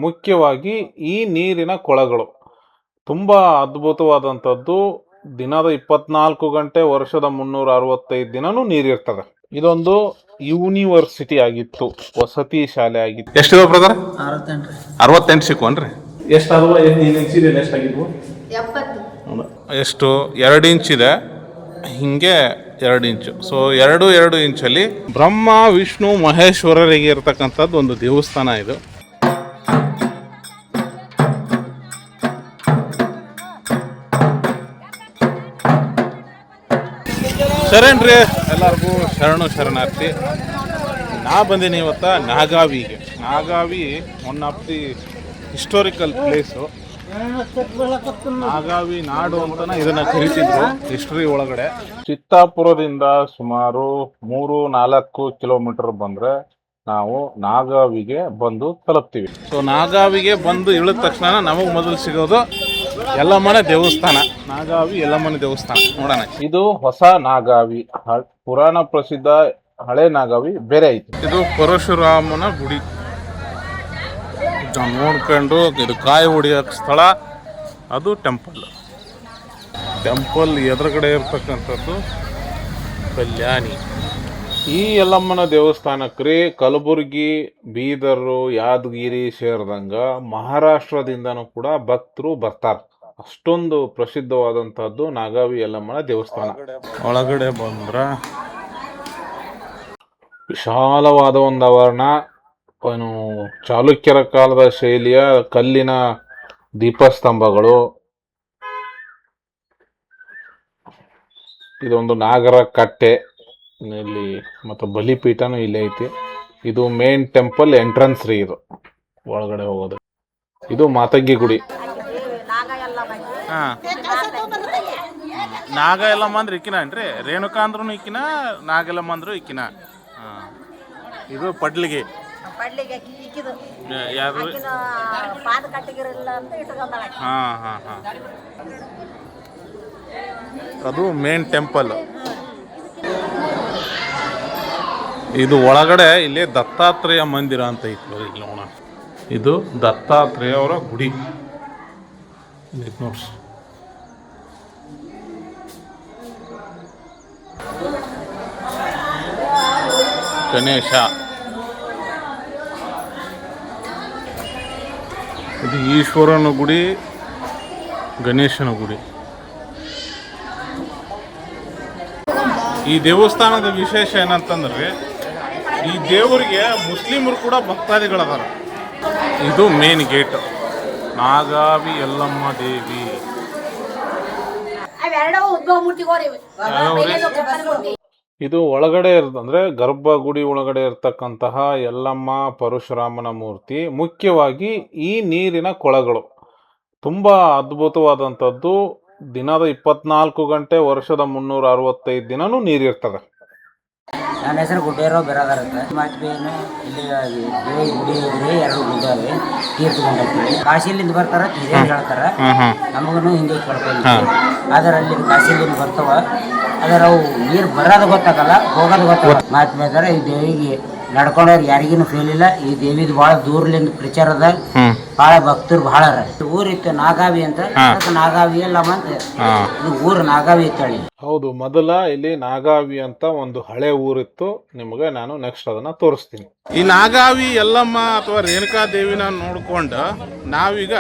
ಮುಖ್ಯವಾಗಿ ಈ ನೀರಿನ ಕೊಳಗಳು ತುಂಬ ಅದ್ಭುತವಾದಂಥದ್ದು. ದಿನದ 24 ಗಂಟೆ ವರ್ಷದ 365 ದಿನನೂ ನೀರಿರ್ತದೆ. ಇದೊಂದು ಯೂನಿವರ್ಸಿಟಿ ಆಗಿತ್ತು, ವಸತಿ ಶಾಲೆ ಆಗಿತ್ತು. ಎಷ್ಟಿದೆ ಬ್ರದರ್? 68 ಸಿಕ್ಕುವನ್ರಿ. ಎಷ್ಟಾದವ? ಎಷ್ಟಾಗಿದ್ವು? ಎಷ್ಟು? 2 ಇಂಚಿದೆ, ಹಿಂಗೆ 2 ಇಂಚು. ಸೊ 2 ಇಂಚಲ್ಲಿ ಬ್ರಹ್ಮ ವಿಷ್ಣು ಮಹೇಶ್ವರರಿಗೆ ಇರ್ತಕ್ಕಂಥದ್ದು ಒಂದು ದೇವಸ್ಥಾನ ಇದು. ಶರಣ್ರಿ, ಎಲ್ಲರಿಗೂ ಶರಣಾರ್ಥಿ. ನಾ ಬಂದೀನಿ ಇವತ್ತು ನಾಗಾವಿಗೆ. Nagavi one of the historical place. Nagavi ನಾಡು ಅಂತನ ಇದನ್ನ ಕರೀತಿದ್ರು ಹಿಸ್ಟ್ರಿ ಒಳಗಡೆ. ಚಿತ್ತಾಪುರದಿಂದ ಸುಮಾರು 3-4 ಕಿಲೋಮೀಟರ್ ಬಂದ್ರೆ ನಾವು ನಾಗಾವಿಗೆ ಬಂದು ತಲುಪ್ತೀವಿ. ಸೊ ನಾಗಾವಿಗೆ ಬಂದು ಇಳಿದ ತಕ್ಷಣ ನಮಗೆ ಮೊದಲು ಸಿಗೋದು ಯಲ್ಲಮ್ಮನ ದೇವಸ್ಥಾನ. ನಾಗಾವಿ ಯಲ್ಲಮ್ಮನ ದೇವಸ್ಥಾನ ನೋಡೋಣ. ಇದು ಹೊಸ ನಾಗಾವಿ, ಪುರಾಣ ಪ್ರಸಿದ್ಧ ಹಳೆ ನಾಗಾವಿ ಬೇರೆ ಐತಿ. ಇದು ಪರಶುರಾಮನ ಗುಡಿ ನೋಡ್ಕೊಂಡು, ಇದು ಕಾಯಿ ಹೊಡಿಯೋಕೆ ಸ್ಥಳ, ಅದು ಟೆಂಪಲ್ ಎದುರುಗಡೆ ಇರ್ತಕ್ಕಂಥದ್ದು ಕಲ್ಯಾಣಿ. ಈ ಯಲ್ಲಮ್ಮನ ದೇವಸ್ಥಾನಕ್ರಿ ಕಲಬುರ್ಗಿ, ಬೀದರು, ಯಾದಗಿರಿ ಸೇರಿದಂಗ ಮಹಾರಾಷ್ಟ್ರದಿಂದನೂ ಕೂಡ ಭಕ್ತರು ಬರ್ತಾರೆ. ಅಷ್ಟೊಂದು ಪ್ರಸಿದ್ಧವಾದಂತಹದ್ದು ನಾಗಾವಿ ಯಲ್ಲಮ್ಮನ ದೇವಸ್ಥಾನ. ಒಳಗಡೆ ಬಂದ್ರ ವಿಶಾಲವಾದ ಒಂದು ಆವರಣ. ಚಾಲುಕ್ಯರ ಕಾಲದ ಶೈಲಿಯ ಕಲ್ಲಿನ ದೀಪಸ್ತಂಭಗಳು. ಇದೊಂದು ನಾಗರ ಕಟ್ಟೆ ಇಲ್ಲಿ, ಮತ್ತು ಬಲಿಪೀಠನೂ ಇಲ್ಲೇ ಐತಿ. ಇದು ಮೇನ್ ಟೆಂಪಲ್ ಎಂಟ್ರನ್ಸ್ ರೀ. ಇದು ಒಳಗಡೆ ಹೋಗೋದು. ಇದು ಮಾತಂಗಿ ಗುಡಿ. ನಾಗ ಯಲ್ಲಮ್ಮ ಅಂದ್ರೆ ಇಕ್ಕಿನ ಏನ್ರಿ? ರೇಣುಕಾ ಅಂದ್ರೂ ಇಕ್ಕಿನ, ನಾಗಯಲ್ಲಮ್ಮ ಅಂದ್ರು ಇಕ್ಕಿನ. ಇದು ಪಡ್ಲಿಗೆ ಯಾರು? ಅದು ಮೇನ್ ಟೆಂಪಲ್. ಇದು ಒಳಗಡೆ ಇಲ್ಲಿ ದತ್ತಾತ್ರೇಯ ಮಂದಿರ ಅಂತ ಇತ್ತು. ಇಲ್ಲಿ ನೋಡೋಣ, ಇದು ದತ್ತಾತ್ರೇಯ ಅವರ ಗುಡಿ ನೋಡ್ರಿ. ಗಣೇಶ, ಇದು ಈಶ್ವರನ ಗುಡಿ, ಗಣೇಶನ ಗುಡಿ. ಈ ದೇವಸ್ಥಾನದ ವಿಶೇಷ ಏನಂತಂದ್ರೆ, ಈ ದೇವರಿಗೆ ಮುಸ್ಲಿಮರು ಕೂಡ ಭಕ್ತಾದಿಗಳದಾರ. ಇದು ಮೇನ್ ಗೇಟ್, ನಾಗಾವಿ ಯಲ್ಲಮ್ಮ ದೇವಿ. ಇದು ಒಳಗಡೆ ಅಂದ್ರೆ ಗರ್ಭಗುಡಿ ಒಳಗಡೆ ಇರ್ತಕ್ಕಂತಹ ಯಲ್ಲಮ್ಮ ಪರಶುರಾಮನ ಮೂರ್ತಿ. ಮುಖ್ಯವಾಗಿ ಈ ನೀರಿನ ಕೊಳಗಳು ತುಂಬಾ ಅದ್ಭುತವಾದಂಥದ್ದು. ದಿನದ 24 ಗಂಟೆ ವರ್ಷದ 365 ದಿನನೂ ನೀರಿರ್ತದೆ. ನನ್ನ ಹೆಸರು ಗುಡ್ಡೇರೋ ಬೆರಾದರ್ ಅಂತ. ಮಾತಿಬೇನು ಇಲ್ಲಿ ಗುಡಿ ಇದ್ರೆ 2 ಗುಡ್ಡ ಅವೆ, ತೀರ್ಥಗೊಂಡೈತಿ. ಕಾಶಿಲಿಂದ ಬರ್ತಾರ, ಹಿರಿಯರು ಹೇಳ್ತಾರ, ನಮಗೂ ಹಿಂಗೆ ಕೇಳ್ಕೊಂಡು. ಆದ್ರೆ ಅಲ್ಲಿ ಕಾಶಿಲಿಂದ ಬರ್ತಾವ, ಆದ್ರೆ ಅವು ನೀರು ಬರೋದು ಗೊತ್ತಾಗಲ್ಲ, ಹೋಗೋದು ಗೊತ್ತಾಗಲ್ಲ. ಮಾತಿಮೇದಾರ ಈ ದೇವಿಗೆ ನಡ್ಕೊಂಡವ್ರು ಯಾರಿಗೂ ಫೇಲ್ ಇಲ್ಲ. ಈ ದೇವಿದು ಭಾಳ ದೂರ್ಲಿಂದ ಪ್ರಚಾರ ಅದ, ಭಾಳ ಭಕ್ತರು ಭಾಳ ಅರ. ಊರಿತ್ತು ನಾಗಾವಿ ಅಂತ, ನಾಗಾವಿ ಯಲ್ಲಮ್ಮ ಅಂತ ಇದು ಊರು ನಾಗಾವಿ ಇತ್ತಳಿ. ಹೌದು, ಮೊದಲ ಇಲ್ಲಿ ನಾಗಾವಿ ಅಂತ ಒಂದು ಹಳೆ ಊರಿತ್ತು. ನಿಮಗೆ ನಾನು ನೆಕ್ಸ್ಟ್ ಅದನ್ನ ತೋರಿಸ್ತೀನಿ. ಈ ನಾಗಾವಿ ಯಲ್ಲಮ್ಮ ಅಥವಾ ರೇಣುಕಾ ದೇವಿನ ನೋಡ್ಕೊಂಡು ನಾವೀಗ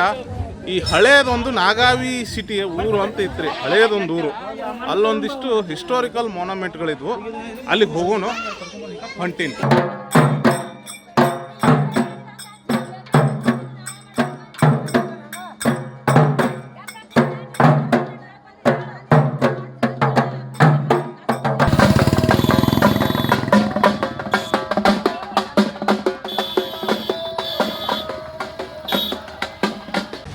ಈ ಹಳೇದೊಂದು ನಾಗಾವಿ ಸಿಟಿ ಊರು ಅಂತ ಇತ್ರಿ, ಹಳೇದೊಂದು ಊರು. ಅಲ್ಲೊಂದಿಷ್ಟು ಹಿಸ್ಟೋರಿಕಲ್ ಮೊನಮೆಂಟ್ಗಳಿದ್ವು, ಅಲ್ಲಿಗೆ ಹೋಗೋಣ ಹೊಂಟೀನಿ.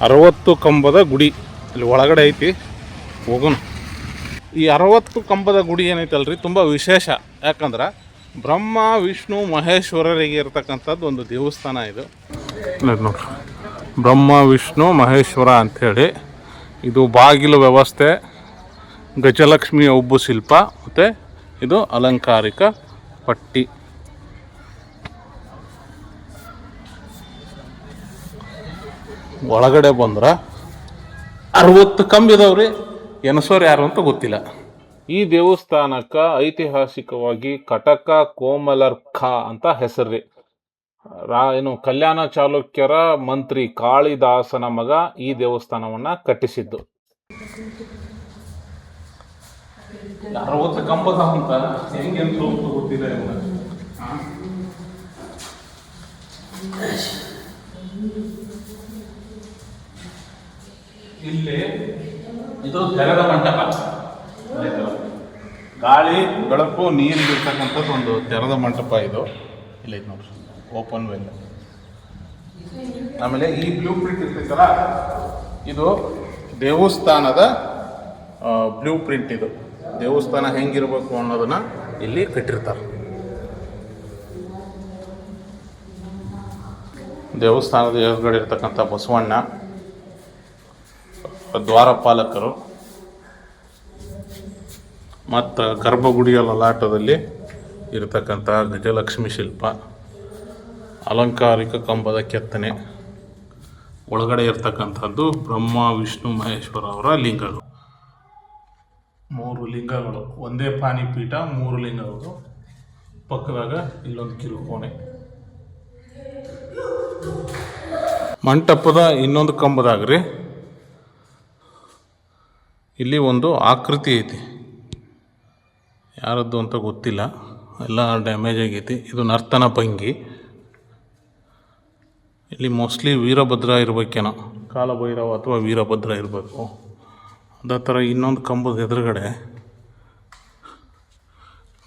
ಅರವತ್ತು ಕಂಬದ ಗುಡಿ ಇಲ್ಲಿ ಒಳಗಡೆ ಐತಿ, ಹೋಗೋಣ. ಈ 60 ಕಂಬದ ಗುಡಿ ಏನೈತಲ್ರಿ, ತುಂಬ ವಿಶೇಷ. ಯಾಕಂದ್ರೆ ಬ್ರಹ್ಮ ವಿಷ್ಣು ಮಹೇಶ್ವರರಿಗೆ ಇರ್ತಕ್ಕಂಥದ್ದು ಒಂದು ದೇವಸ್ಥಾನ ಇದು. ನೋಡ್ರಿ, ಬ್ರಹ್ಮ ವಿಷ್ಣು ಮಹೇಶ್ವರ ಅಂಥೇಳಿ. ಇದು ಬಾಗಿಲು ವ್ಯವಸ್ಥೆ, ಗಜಲಕ್ಷ್ಮಿಯ ಉಬ್ಬು ಶಿಲ್ಪ, ಮತ್ತು ಇದು ಅಲಂಕಾರಿಕ ಪಟ್ಟಿ. ಒಳಗಡೆ ಬಂದ್ರೆ 60 ಕಂಬ ಇದಾವ್ರಿ. ಎನಸೋರು ಯಾರು ಅಂತ ಗೊತ್ತಿಲ್ಲ. ಈ ದೇವಸ್ಥಾನಕ್ಕೆ ಐತಿಹಾಸಿಕವಾಗಿ ಕಟಕ ಕೋಮಲರ್ಖ ಅಂತ ಹೆಸರು. ಏನು ಕಲ್ಯಾಣ ಚಾಲುಕ್ಯರ ಮಂತ್ರಿ ಕಾಳಿದಾಸನ ಮಗ ಈ ದೇವಸ್ಥಾನವನ್ನ ಕಟ್ಟಿಸಿದ್ದು. 60 ಕಂಬದ ಅಂತ ಹೆಂಗೆ ಗೊತ್ತಿಲ್ಲ. ಇಲ್ಲಿ ಇದು ತೆರೆದ ಮಂಟಪ, ಗಾಳಿ ಬೆಳಕು ನೀರಿಗೆ ಇರ್ತಕ್ಕಂಥದ್ದು ಒಂದು ತೆರೆದ ಮಂಟಪ. ಇದು ಇಲ್ಲ ಇದು ನೋಡ್ರಿ, ಓಪನ್ ವೆಲ್. ಆಮೇಲೆ ಈ ಬ್ಲೂ ಪ್ರಿಂಟ್ ಇರ್ತೈತಲ್ಲ, ಇದು ದೇವಸ್ಥಾನದ ಬ್ಲೂ ಪ್ರಿಂಟ್. ಇದು ದೇವಸ್ಥಾನ ಹೆಂಗಿರ್ಬೇಕು ಅನ್ನೋದನ್ನ ಇಲ್ಲಿ ಕಟ್ಟಿರ್ತಾರೆ. ದೇವಸ್ಥಾನದ ಎದುರುಗಡೆ ಇರ್ತಕ್ಕಂಥ ಬಸವಣ್ಣ, ದ್ವಾರಪಾಲಕರು ಮತ್ತು ಗರ್ಭಗುಡಿಯ ಲಲಾಟದಲ್ಲಿ ಇರತಕ್ಕಂಥ ಗಜಲಕ್ಷ್ಮಿ ಶಿಲ್ಪ, ಅಲಂಕಾರಿಕ ಕಂಬದ ಕೆತ್ತನೆ, ಒಳಗಡೆ ಇರ್ತಕ್ಕಂಥದ್ದು ಬ್ರಹ್ಮ ವಿಷ್ಣು ಮಹೇಶ್ವರ ಅವರ ಲಿಂಗಗಳು. 3 ಲಿಂಗಗಳು, ಒಂದೇ ಪಾಣಿಪೀಠ, 3 ಲಿಂಗಗಳು. ಪಕ್ಕದಾಗ ಇಲ್ಲೊಂದು ಕಿರುಕೋಣೆ. ಮಂಟಪದ ಇನ್ನೊಂದು ಕಂಬದಾಗ್ರಿ ಇಲ್ಲಿ ಒಂದು ಆಕೃತಿ ಐತಿ. ಯಾರದ್ದು ಅಂತ ಗೊತ್ತಿಲ್ಲ, ಎಲ್ಲ ಡ್ಯಾಮೇಜ್ ಆಗೈತಿ. ಇದು ನರ್ತನ ಭಂಗಿ. ಇಲ್ಲಿ ಮೋಸ್ಟ್ಲಿ ವೀರಭದ್ರ ಇರ್ಬೇಕೇನೋ, ಕಾಲಭೈರವ ಅಥವಾ ವೀರಭದ್ರ ಇರಬೇಕು. ಅದೇ ಥರ ಇನ್ನೊಂದು ಕಂಬದ ಎದುರುಗಡೆ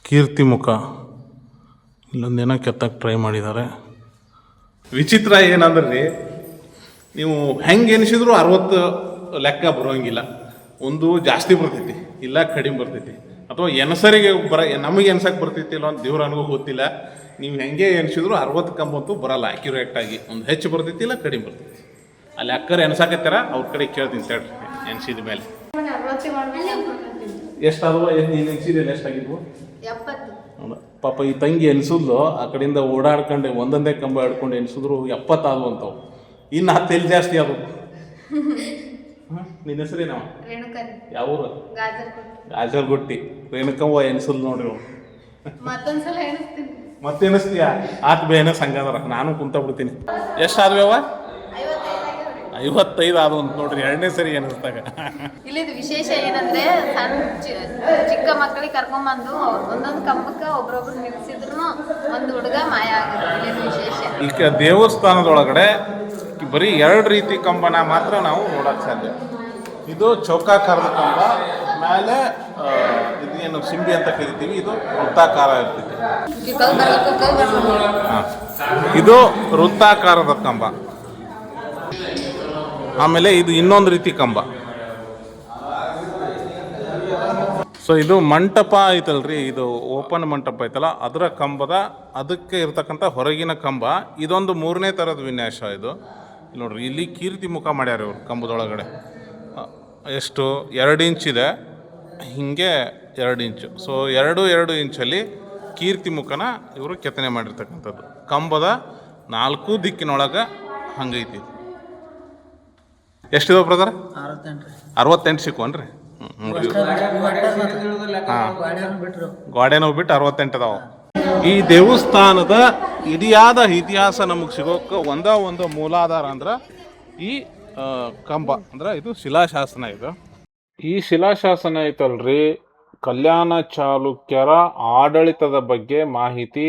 ಕೀರ್ತಿಮುಖ, ಇಲ್ಲೊಂದೇನೋ ಕೆತ್ತಕ್ಕೆ ಟ್ರೈ ಮಾಡಿದ್ದಾರೆ. ವಿಚಿತ್ರ ಏನಂದ್ರೆ ನೀವು ಹೆಂಗೆ ಎನಿಸಿದ್ರು 60 ಲೆಕ್ಕ ಬರೋಂಗಿಲ್ಲ. ಒಂದು ಜಾಸ್ತಿ ಬರ್ತೈತಿ, ಇಲ್ಲ ಕಡಿಮೆ ಬರ್ತೈತಿ, ಅಥವಾ ಎನಸರಿಗೆ ನಮಗೆ ಎನ್ಸಕ್ಕೆ ಬರ್ತೈತಿ ಇಲ್ಲ ಅಂತ ದೇವ್ರ ನನಗೂ ಗೊತ್ತಿಲ್ಲ. ನೀವು ಹೆಂಗೆ ಎನಿಸಿದ್ರು 60 ಕಂಬಂತೂ ಬರಲ್ಲ ಆ್ಯಕ್ಯುರೇಟಾಗಿ. ಒಂದು ಹೆಚ್ಚು ಬರ್ತೈತಿ ಇಲ್ಲ ಕಡಿಮೆ ಬರ್ತೈತಿ. ಅಲ್ಲಿ ಅಕ್ಕರು ಎನ್ಸಾಕತ್ತಾರ, ಅವ್ರ ಕಡೆ ಕೇಳ್ತೀನಿ ತಡ್ರಿ. ಎನ್ಸಿದ ಮೇಲೆ ಎಷ್ಟಾದವ? ನೀನು ಎನ್ಸಿದೆಲ್ಲ ಎಷ್ಟಾಗಿದ್ವು? 70. ಪಾಪ ಈ ತಂಗಿ ಎನ್ಸಿದ್ಲು, ಆ ಕಡೆಯಿಂದ ಓಡಾಡ್ಕೊಂಡು ಒಂದೊಂದೇ ಕಂಬ ಹಿಡ್ಕೊಂಡು ಎನ್ಸಿದ್ರು 70 ಆದವು ಅಂತವು. ಇನ್ನು 10 ಎಲ್ಲಿ ಜಾಸ್ತಿ ಆದವು. ನಿನ್ನ ಹೆಸರೇನವ? ಯಾವ ಊರು? ಗಾಜರ್ಗುಟ್ಟಿ. ರೇಣುಕವ್ವ ಎನ್ಸಲ್ ನೋಡ್ರಿ. ಮತ್ತೊಂದ್ಸಲ ಎಣಿಸ್ತೀನಿ. ಮತ್ತೆ ಎನಿಸ್ತೀಯಾ? ಆತ್ ಬೇನ ಸಂಗದರ, ನಾನು ಕುಂತ ಬಿಡ್ತೀನಿ. ಎಷ್ಟಾದ್ವೇವ? 55 ಆದವು ಅಂತ ನೋಡ್ರಿ, 2ನೇ ಸರಿ ಎನಿಸ್ದಾಗ. ಇಲ್ಲಿದು ವಿಶೇಷ ಏನಂದ್ರೆ ಚಿಕ್ಕ ಮಕ್ಕಳಿಗೆ ಕರ್ಕೊಂಬಂದು ಒಂದೊಂದು ಕಂಬಕ್ಕೆ ಒಬ್ರೊಬ್ರು ನಿಲ್ಸಿದ್ರು ಒಂದು ಹುಡುಗ ಮಾಯ ಆಗುತ್ತೆ. ಇಲ್ಲಿದು ವಿಶೇಷ. ಈಗ ದೇವಸ್ಥಾನದೊಳಗಡೆ ಬರೀ 2 ರೀತಿ ಕಂಬನ ಮಾತ್ರ ನಾವು ನೋಡಕ್ಕೆ ಸಾಧ್ಯ. ಇದು ಚೌಕಾಕಾರದ ಕಂಬ, ಮೇಲೆ ಇದೇನು ಸಿಂಬಿ ಅಂತ ಕರಿತೀವಿ, ಇದು ವೃತ್ತಾಕಾರ ಇರ್ತೈತಿ. ಇದು ವೃತ್ತಾಕಾರದ ಕಂಬ. ಆಮೇಲೆ ಇದು ಇನ್ನೊಂದು ರೀತಿ ಕಂಬ. ಸೊ ಇದು ಮಂಟಪ ಐತಲ್ರಿ, ಇದು ಓಪನ್ ಮಂಟಪ ಐತಲ್ಲ, ಅದರ ಕಂಬದ ಅದಕ್ಕೆ ಇರ್ತಕ್ಕಂಥ ಹೊರಗಿನ ಕಂಬ. ಇದೊಂದು 3ನೇ ಥರದ ವಿನ್ಯಾಸ. ಇದು ನೋಡ್ರಿ, ಇಲ್ಲಿ ಕೀರ್ತಿ ಮುಖ ಮಾಡ್ಯಾರ ಇವರು ಕಂಬದೊಳಗಡೆ. ಎಷ್ಟು 2 ಇಂಚಿದೆ, ಹೀಗೆ 2 ಇಂಚು. ಸೊ 2 ಇಂಚಲ್ಲಿ ಕೀರ್ತಿ ಮುಖನ ಇವರು ಕೆತ್ತನೆ ಮಾಡಿರ್ತಕ್ಕಂಥದ್ದು. ಕಂಬದ 4 ದಿಕ್ಕಿನೊಳಗೆ ಹಂಗೈತಿ. ಎಷ್ಟಿದಾವ ಬ್ರದರ್? 68 ಸಿಕ್ಕವನ್ರಿ. ಹಾಂ, ಗೋಡೆನೋ ಬಿಟ್ಟು 68 ಅದಾವ. ಈ ದೇವಸ್ಥಾನದ ಇಡಿಯಾದ ಇತಿಹಾಸ ನಮಗೆ ಸಿಗೋಕ್ಕೆ ಒಂದು ಮೂಲಾಧಾರ ಅಂದ್ರೆ ಈ ಕಂಬ, ಅಂದ್ರೆ ಇದು ಶಿಲಾಶಾಸನ. ಇದು ಈ ಶಿಲಾಶಾಸನ ಐತಲ್ರಿ, ಕಲ್ಯಾಣ ಚಾಲುಕ್ಯರ ಆಡಳಿತದ ಬಗ್ಗೆ ಮಾಹಿತಿ,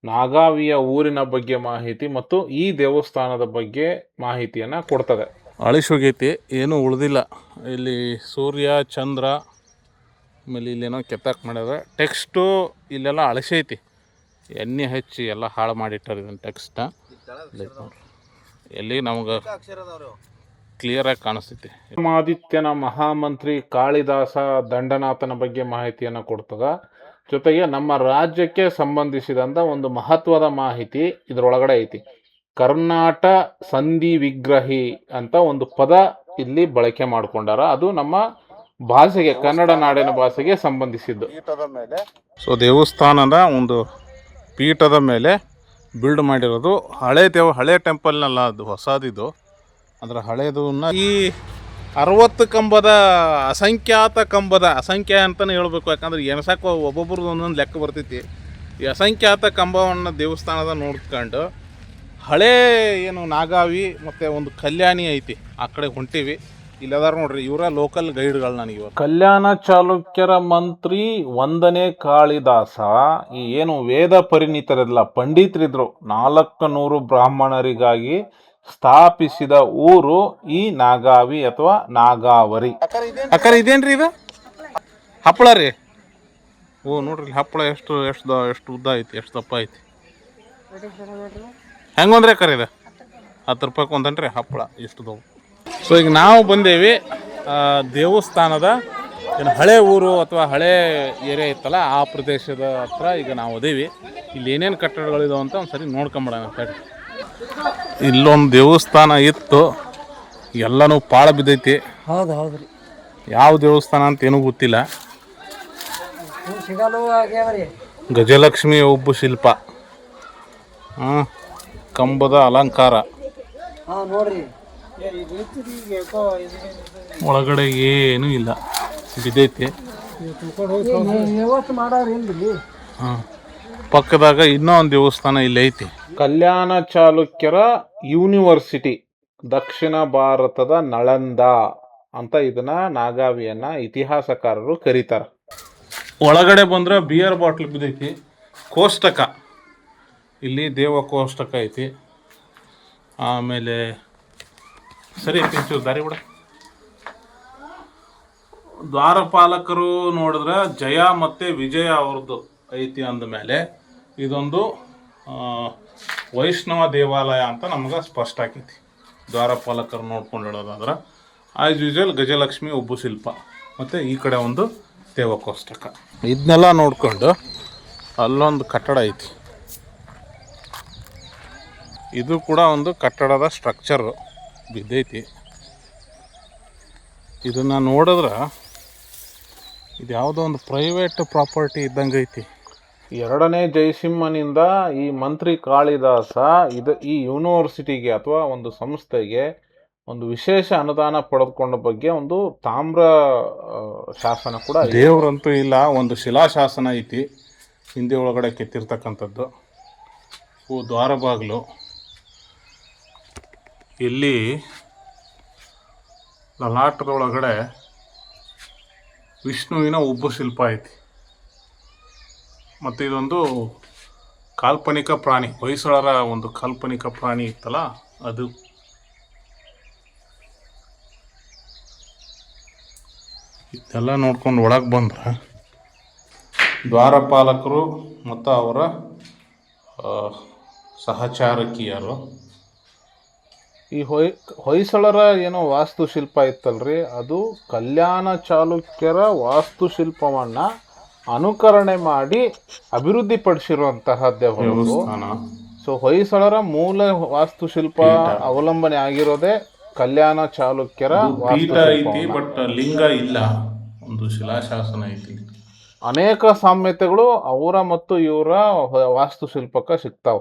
ನಾಗಾವಿಯ ಊರಿನ ಬಗ್ಗೆ ಮಾಹಿತಿ ಮತ್ತು ಈ ದೇವಸ್ಥಾನದ ಬಗ್ಗೆ ಮಾಹಿತಿಯನ್ನು ಕೊಡ್ತದೆ. ಅಳಿಸೋಗೈತಿ, ಏನೂ ಉಳಿದಿಲ್ಲ. ಇಲ್ಲಿ ಸೂರ್ಯ ಚಂದ್ರ, ಆಮೇಲೆ ಇಲ್ಲೇನೋ ಕೆತ್ತಾಕ್ ಮಾಡ್ಯಾರ. ಟೆಕ್ಸ್ಟು ಇಲ್ಲೆಲ್ಲ ಅಳಿಸೈತಿ, ಎಣ್ಣೆ ಹಚ್ಚಿ ಎಲ್ಲ ಹಾಳು ಮಾಡಿಟ್ಟಾರೆ ಇದನ್ನು ಟೆಕ್ಸ್ಟ್ನ. ಎಲ್ಲಿ ನಮ್ಗೆ ಕ್ಲಿಯರಾಗಿ ಕಾಣಿಸ್ತೈತಿ. ಆದಿತ್ಯನ ಮಹಾಮಂತ್ರಿ ಕಾಳಿದಾಸ ದಂಡನಾಥನ ಬಗ್ಗೆ ಮಾಹಿತಿಯನ್ನು ಕೊಡ್ತದ. ಜೊತೆಗೆ ನಮ್ಮ ರಾಜ್ಯಕ್ಕೆ ಸಂಬಂಧಿಸಿದಂಥ ಒಂದು ಮಹತ್ವದ ಮಾಹಿತಿ ಇದರೊಳಗಡೆ ಐತಿ. ಕರ್ನಾಟ ಸಂಧಿ ವಿಗ್ರಹಿ ಅಂತ ಒಂದು ಪದ ಇಲ್ಲಿ ಬಳಕೆ ಮಾಡಿಕೊಂಡಾರ. ಅದು ನಮ್ಮ ಭಾಷೆಗೆ, ಕನ್ನಡ ನಾಡಿನ ಭಾಷೆಗೆ ಸಂಬಂಧಿಸಿದ್ದು. ಸೊ ದೇವಸ್ಥಾನದ ಒಂದು ಪೀಠದ ಮೇಲೆ ಬಿಲ್ಡ್ ಮಾಡಿರೋದು ಹಳೆ ಟೆಂಪಲ್ನಲ್ಲ, ಅದು ಹೊಸದಿದು. ಅದರ ಹಳೇದನ್ನ ಈ 60 ಕಂಬದ ಅಸಂಖ್ಯ ಅಂತಲೇ ಹೇಳ್ಬೇಕು. ಯಾಕಂದ್ರೆ ಎಣಸಕ್ಕೆ ಒಬ್ಬೊಬ್ರದ್ದು ಒಂದೊಂದು ಲೆಕ್ಕ ಬರ್ತೈತಿ. ಈ ಅಸಂಖ್ಯಾತ ಕಂಬವನ್ನು ದೇವಸ್ಥಾನದ ನೋಡ್ಕೊಂಡು ಹಳೇ ಏನು ನಾಗಾವಿ ಮತ್ತು ಒಂದು ಕಲ್ಯಾಣಿ ಐತಿ, ಆ ಕಡೆ ಹೊಂಟೀವಿ. ಇಲ್ಲದಾರ ನೋಡ್ರಿ, ಇವರ ಲೋಕಲ್ ಗೈಡ್ಗಳು ನನಗೆ ಇವರು. ಕಲ್ಯಾಣ ಚಾಲುಕ್ಯರ ಮಂತ್ರಿ 1ನೇ ಕಾಳಿದಾಸ ಈ ಏನು ವೇದ ಪರಿಣಿತರಿಲ್ಲ ಪಂಡಿತರಿದ್ರು 400 ಬ್ರಾಹ್ಮಣರಿಗಾಗಿ ಸ್ಥಾಪಿಸಿದ ಊರು ಈ ನಾಗಾವಿ ಅಥವಾ ನಾಗಾವರಿ. ಅಕ್ಕರ ಇದೇನ್ರಿ ಇದು ಹಪ್ಪಳ ರೀ? ಓ ನೋಡ್ರಿ ಹಪ್ಪಳ ಎಷ್ಟು ಉದ್ದ ಐತಿ, ಎಷ್ಟು ದಪ್ಪ ಐತಿ. ಹೆಂಗೊಂದ್ರಿ ಅಕ್ಕರ ಇದು? 10 ರೂಪಾಯಿಗೆ ಒಂದನ್ರಿ ಹಪ್ಪಳ ಎಷ್ಟು ದಪ್ಪ. ಸೊ ಈಗ ನಾವು ಬಂದೇವಿ ದೇವಸ್ಥಾನದ ಏನು ಹಳೆ ಊರು ಅಥವಾ ಹಳೆ ಏರಿಯಾ ಇತ್ತಲ್ಲ ಆ ಪ್ರದೇಶದ ಹತ್ರ ಈಗ ನಾವು ಅದೇವಿ. ಇಲ್ಲಿ ಏನೇನು ಕಟ್ಟಡಗಳಿದಾವೆ ಅಂತ ಒಂದು ಸರಿ ನೋಡ್ಕೊಂಬಿಡೋಣ ಅಂತ. ಇಲ್ಲೊಂದು ದೇವಸ್ಥಾನ ಇತ್ತು, ಎಲ್ಲನೂ ಪಾಳ ಬಿದ್ದೈತಿ. ಹೌದ್ರಿ. ಯಾವ ದೇವಸ್ಥಾನ ಅಂತ ಏನೂ ಗೊತ್ತಿಲ್ಲ. ಗಜಲಕ್ಷ್ಮಿ ಒಬ್ಬ ಶಿಲ್ಪ, ಕಂಬದ ಅಲಂಕಾರ, ಒಳಗಡೆ ಏನೂ ಇಲ್ಲ, ಬಿದ್ದೈತಿ. ಪಕ್ಕದಾಗ ಇನ್ನೂ ಒಂದು ದೇವಸ್ಥಾನ ಇಲ್ಲಿ ಐತಿ. ಕಲ್ಯಾಣ ಚಾಲುಕ್ಯರ ಯೂನಿವರ್ಸಿಟಿ, ದಕ್ಷಿಣ ಭಾರತದ ನಳಂದ ಅಂತ ಇದನ್ನ ನಾಗಾವಿಯನ್ನ ಇತಿಹಾಸಕಾರರು ಕರೀತಾರೆ. ಒಳಗಡೆ ಬಂದ್ರೆ ಬಿಯರ್ ಬಾಟ್ಲ್ ಬಿದ್ದೈತಿ. ಕೋಷ್ಟಕ, ಇಲ್ಲಿ ದೇವ ಕೋಷ್ಟಕ ಐತಿ. ಆಮೇಲೆ ಸರಿ ಐತಿ ದಾರಿ ಬಿಡ. ದ್ವಾರಪಾಲಕರು ನೋಡಿದ್ರೆ ಜಯ ಮತ್ತು ವಿಜಯ ಅವ್ರದ್ದು ಐತಿ. ಅಂದಮೇಲೆ ಇದೊಂದು ವೈಷ್ಣವ ದೇವಾಲಯ ಅಂತ ನಮ್ಗೆ ಸ್ಪಷ್ಟ ಆಕೈತಿ. ದ್ವಾರಪಾಲಕರು ನೋಡ್ಕೊಂಡು ಹೇಳೋದಾದ್ರೆ ಆ್ಯಸ್ ಯೂಶುವಲ್ ಗಜಲಕ್ಷ್ಮಿ ಒಬ್ಬು ಶಿಲ್ಪ ಮತ್ತು ಈ ಕಡೆ ಒಂದು ದೇವಕೋಷ್ಟಕ. ಇದನ್ನೆಲ್ಲ ನೋಡ್ಕೊಂಡು ಅಲ್ಲೊಂದು ಕಟ್ಟಡ ಐತಿ. ಇದು ಕೂಡ ಒಂದು ಕಟ್ಟಡದ ಸ್ಟ್ರಕ್ಚರು ಬಿದ್ದೈತಿ. ಇದನ್ನು ನೋಡಿದ್ರೆ ಇದು ಯಾವುದೋ ಒಂದು ಪ್ರೈವೇಟ್ ಪ್ರಾಪರ್ಟಿ ಇದ್ದಂಗೆ ಐತಿ. 2ನೇ ಜಯಸಿಂಹನಿಂದ ಈ ಮಂತ್ರಿ ಕಾಳಿದಾಸ ಈ ಯೂನಿವರ್ಸಿಟಿಗೆ ಅಥವಾ ಒಂದು ಸಂಸ್ಥೆಗೆ ಒಂದು ವಿಶೇಷ ಅನುದಾನ ಪಡೆದುಕೊಂಡ ಬಗ್ಗೆ ಒಂದು ತಾಮ್ರ ಶಾಸನ ಕೂಡ ಇದೆ. ದೇವರಂತೂ ಇಲ್ಲ, ಒಂದು ಶಿಲಾಶಾಸನ ಐತಿ ಹಿಂದೆ ಒಳಗಡೆ ಕೆತ್ತಿರ್ತಕ್ಕಂಥದ್ದು. ದ್ವಾರ ಬಾಗಿಲು, ಇಲ್ಲಿ ಲಲಾಟದೊಳಗಡೆ ವಿಷ್ಣುವಿನ ಉಬ್ಬು ಶಿಲ್ಪ ಐತಿ. ಮತ್ತು ಇದೊಂದು ಕಾಲ್ಪನಿಕ ಪ್ರಾಣಿ, ಹೊಯ್ಸಳರ ಒಂದು ಕಾಲ್ಪನಿಕ ಪ್ರಾಣಿ ಇತ್ತಲ್ಲ ಅದು. ಇದೆಲ್ಲ ನೋಡ್ಕೊಂಡು ಒಳಗೆ ಬಂದ್ರೆ ದ್ವಾರಪಾಲಕರು ಮತ್ತು ಅವರ ಸಹಚಾರಕಿಯರು. ಈ ಹೊಯ್ಸಳರ ಏನೋ ವಾಸ್ತುಶಿಲ್ಪ ಇತ್ತಲ್ರಿ, ಅದು ಕಲ್ಯಾಣ ಚಾಲುಕ್ಯರ ವಾಸ್ತುಶಿಲ್ಪವನ್ನು ಅನುಕರಣೆ ಮಾಡಿ ಅಭಿವೃದ್ಧಿಪಡಿಸಿರುವಂತಹದ್ದೇ ದೇವಸ್ಥಾನ. ಸೊ ಹೊಯ್ಸಳರ ಮೂಲ ವಾಸ್ತುಶಿಲ್ಪ ಅವಲಂಬನೆ ಆಗಿರೋದೇ ಕಲ್ಯಾಣ ಚಾಲುಕ್ಯರ ಪೀಠ ಐತಿ, ಬಟ್ ಲಿಂಗ ಇಲ್ಲ, ಒಂದು ಶಿಲಾಶಾಸನ ಐತಿ. ಅನೇಕ ಸಾಮ್ಯತೆಗಳು ಅವರ ಮತ್ತು ಇವರ ವಾಸ್ತುಶಿಲ್ಪಕ್ಕೆ ಸಿಗ್ತಾವ.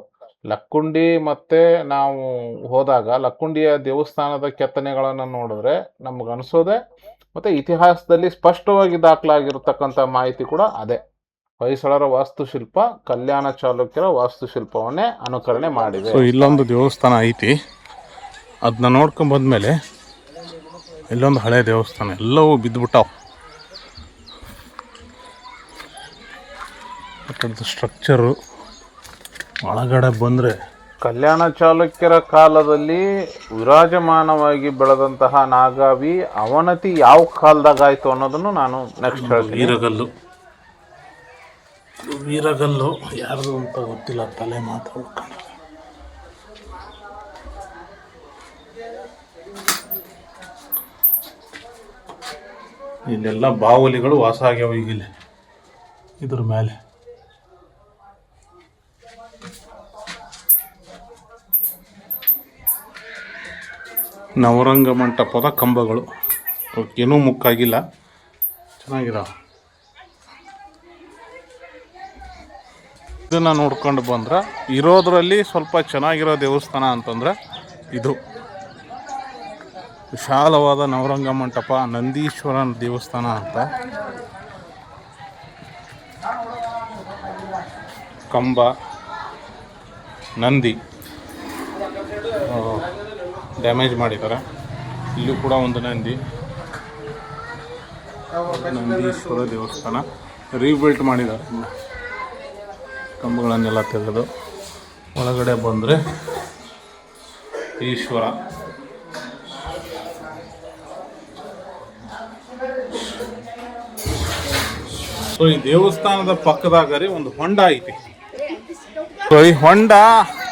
ಲಕ್ಕುಂಡಿ ಮತ್ತೆ ನಾವು ಹೋದಾಗ ಲಕ್ಕುಂಡಿಯ ದೇವಸ್ಥಾನದ ಕೆತ್ತನೆಗಳನ್ನು ನೋಡಿದ್ರೆ ನಮ್ಗೆ ಅನಿಸೋದೆ ಮತ್ತೆ ಇತಿಹಾಸದಲ್ಲಿ ಸ್ಪಷ್ಟವಾಗಿ ದಾಖಲಾಗಿರ್ತಕ್ಕಂಥ ಮಾಹಿತಿ ಕೂಡ ಅದೇ. ಹೊಯ್ಸಳರ ವಾಸ್ತುಶಿಲ್ಪ ಕಲ್ಯಾಣ ಚಾಲುಕ್ಯರ ವಾಸ್ತುಶಿಲ್ಪವನ್ನೇ ಅನುಕರಣೆ ಮಾಡಿದೆ. ಸೊ ಇಲ್ಲೊಂದು ದೇವಸ್ಥಾನ ಐತಿ, ಅದನ್ನ ನೋಡ್ಕೊಂಡ್ ಬಂದ್ಮೇಲೆ ಇಲ್ಲೊಂದು ಹಳೆ ದೇವಸ್ಥಾನ, ಎಲ್ಲವೂ ಬಿದ್ದುಬಿಟ್ಟಾವ. ಸ್ಟ್ರಕ್ಚರು ಒಳಗಡೆ ಬಂದರೆ ಕಲ್ಯಾಣ ಚಾಲುಕ್ಯರ ಕಾಲದಲ್ಲಿ ವಿರಾಜಮಾನವಾಗಿ ಬೆಳೆದಂತಹ ನಾಗಾವಿ ಅವನತಿ ಯಾವ ಕಾಲದಾಗ ಆಯ್ತು ಅನ್ನೋದನ್ನು ನಾನು ನೆಕ್ಸ್ಟ್ ಹೇಳ್ತೀನಿ. ವೀರಗಲ್ಲು ಯಾರ್ದು ಅಂತ ಗೊತ್ತಿಲ್ಲ, ತಲೆ ಮಾತಾಡ್ಕೊಂಡು. ಇಲ್ಲೆಲ್ಲ ಬಾವಲಿಗಳು ವಾಸ ಆಗ್ಯಾವ ಈಗಿಲ್ಲ ಇದ್ರ ಮೇಲೆ. ನವರಂಗ ಮಂಟಪದ ಕಂಬಗಳು ಏನೂ ಮುಕ್ಕಾಗಿಲ್ಲ, ಚೆನ್ನಾಗಿದಾವೆ. ಇದನ್ನು ನೋಡ್ಕೊಂಡು ಬಂದ್ರೆ ಇರೋದ್ರಲ್ಲಿ ಸ್ವಲ್ಪ ಚೆನ್ನಾಗಿರೋ ದೇವಸ್ಥಾನ ಅಂತಂದ್ರೆ ಇದು ವಿಶಾಲವಾದ ನವರಂಗ ಮಂಟಪ, ನಂದೀಶ್ವರನ ದೇವಸ್ಥಾನ ಅಂತ, ಕಂಬ, ನಂದಿ ಡ್ಯಾಮೇಜ್ ಮಾಡಿದ್ದಾರೆ. ಇಲ್ಲೂ ಕೂಡ ಒಂದು ನಂದೀಶ್ವರ ದೇವಸ್ಥಾನ ರೀಬಿಲ್ಟ್ ಮಾಡಿದ್ದಾರೆ. ಕಂಬಗಳನ್ನೆಲ್ಲ ತೆಗೆದು ಒಳಗಡೆ ಬಂದರೆ ಈಶ್ವರ. ಸೊ ಈ ದೇವಸ್ಥಾನದ ಪಕ್ಕದಾಗ ರೀ ಒಂದು ಹೊಂಡ ಐತಿ. ಸೊ ಈ ಹೊಂಡ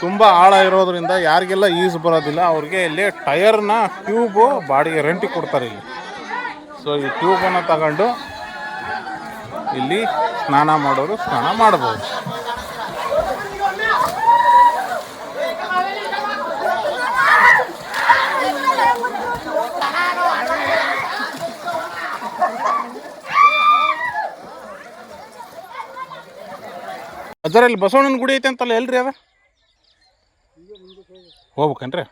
ತುಂಬ ಆಳ ಇರೋದ್ರಿಂದ ಯಾರಿಗೆಲ್ಲ ಈಜು ಬರೋದಿಲ್ಲ ಅವ್ರಿಗೆ ಇಲ್ಲಿ ಟಯರ್ನ ಟ್ಯೂಬು ಬಾಡಿಗೆ ರೆಂಟಿಗೆ ಕೊಡ್ತಾರೆ ಇಲ್ಲಿ. ಸೊ ಈ ಟ್ಯೂಬನ್ನು ತಗೊಂಡು ಇಲ್ಲಿ ಸ್ನಾನ ಮಾಡೋರು ಸ್ನಾನ ಮಾಡ್ಬೋದು. ಅದರಲ್ಲಿ ಬಸವಣ್ಣನ ಗುಡಿ ಐತೆ ಅಂತಲ್ಲ, ಎಲ್ರಿ ಅದ ಹೋಗ್ಬೇಕನ್ರಿ?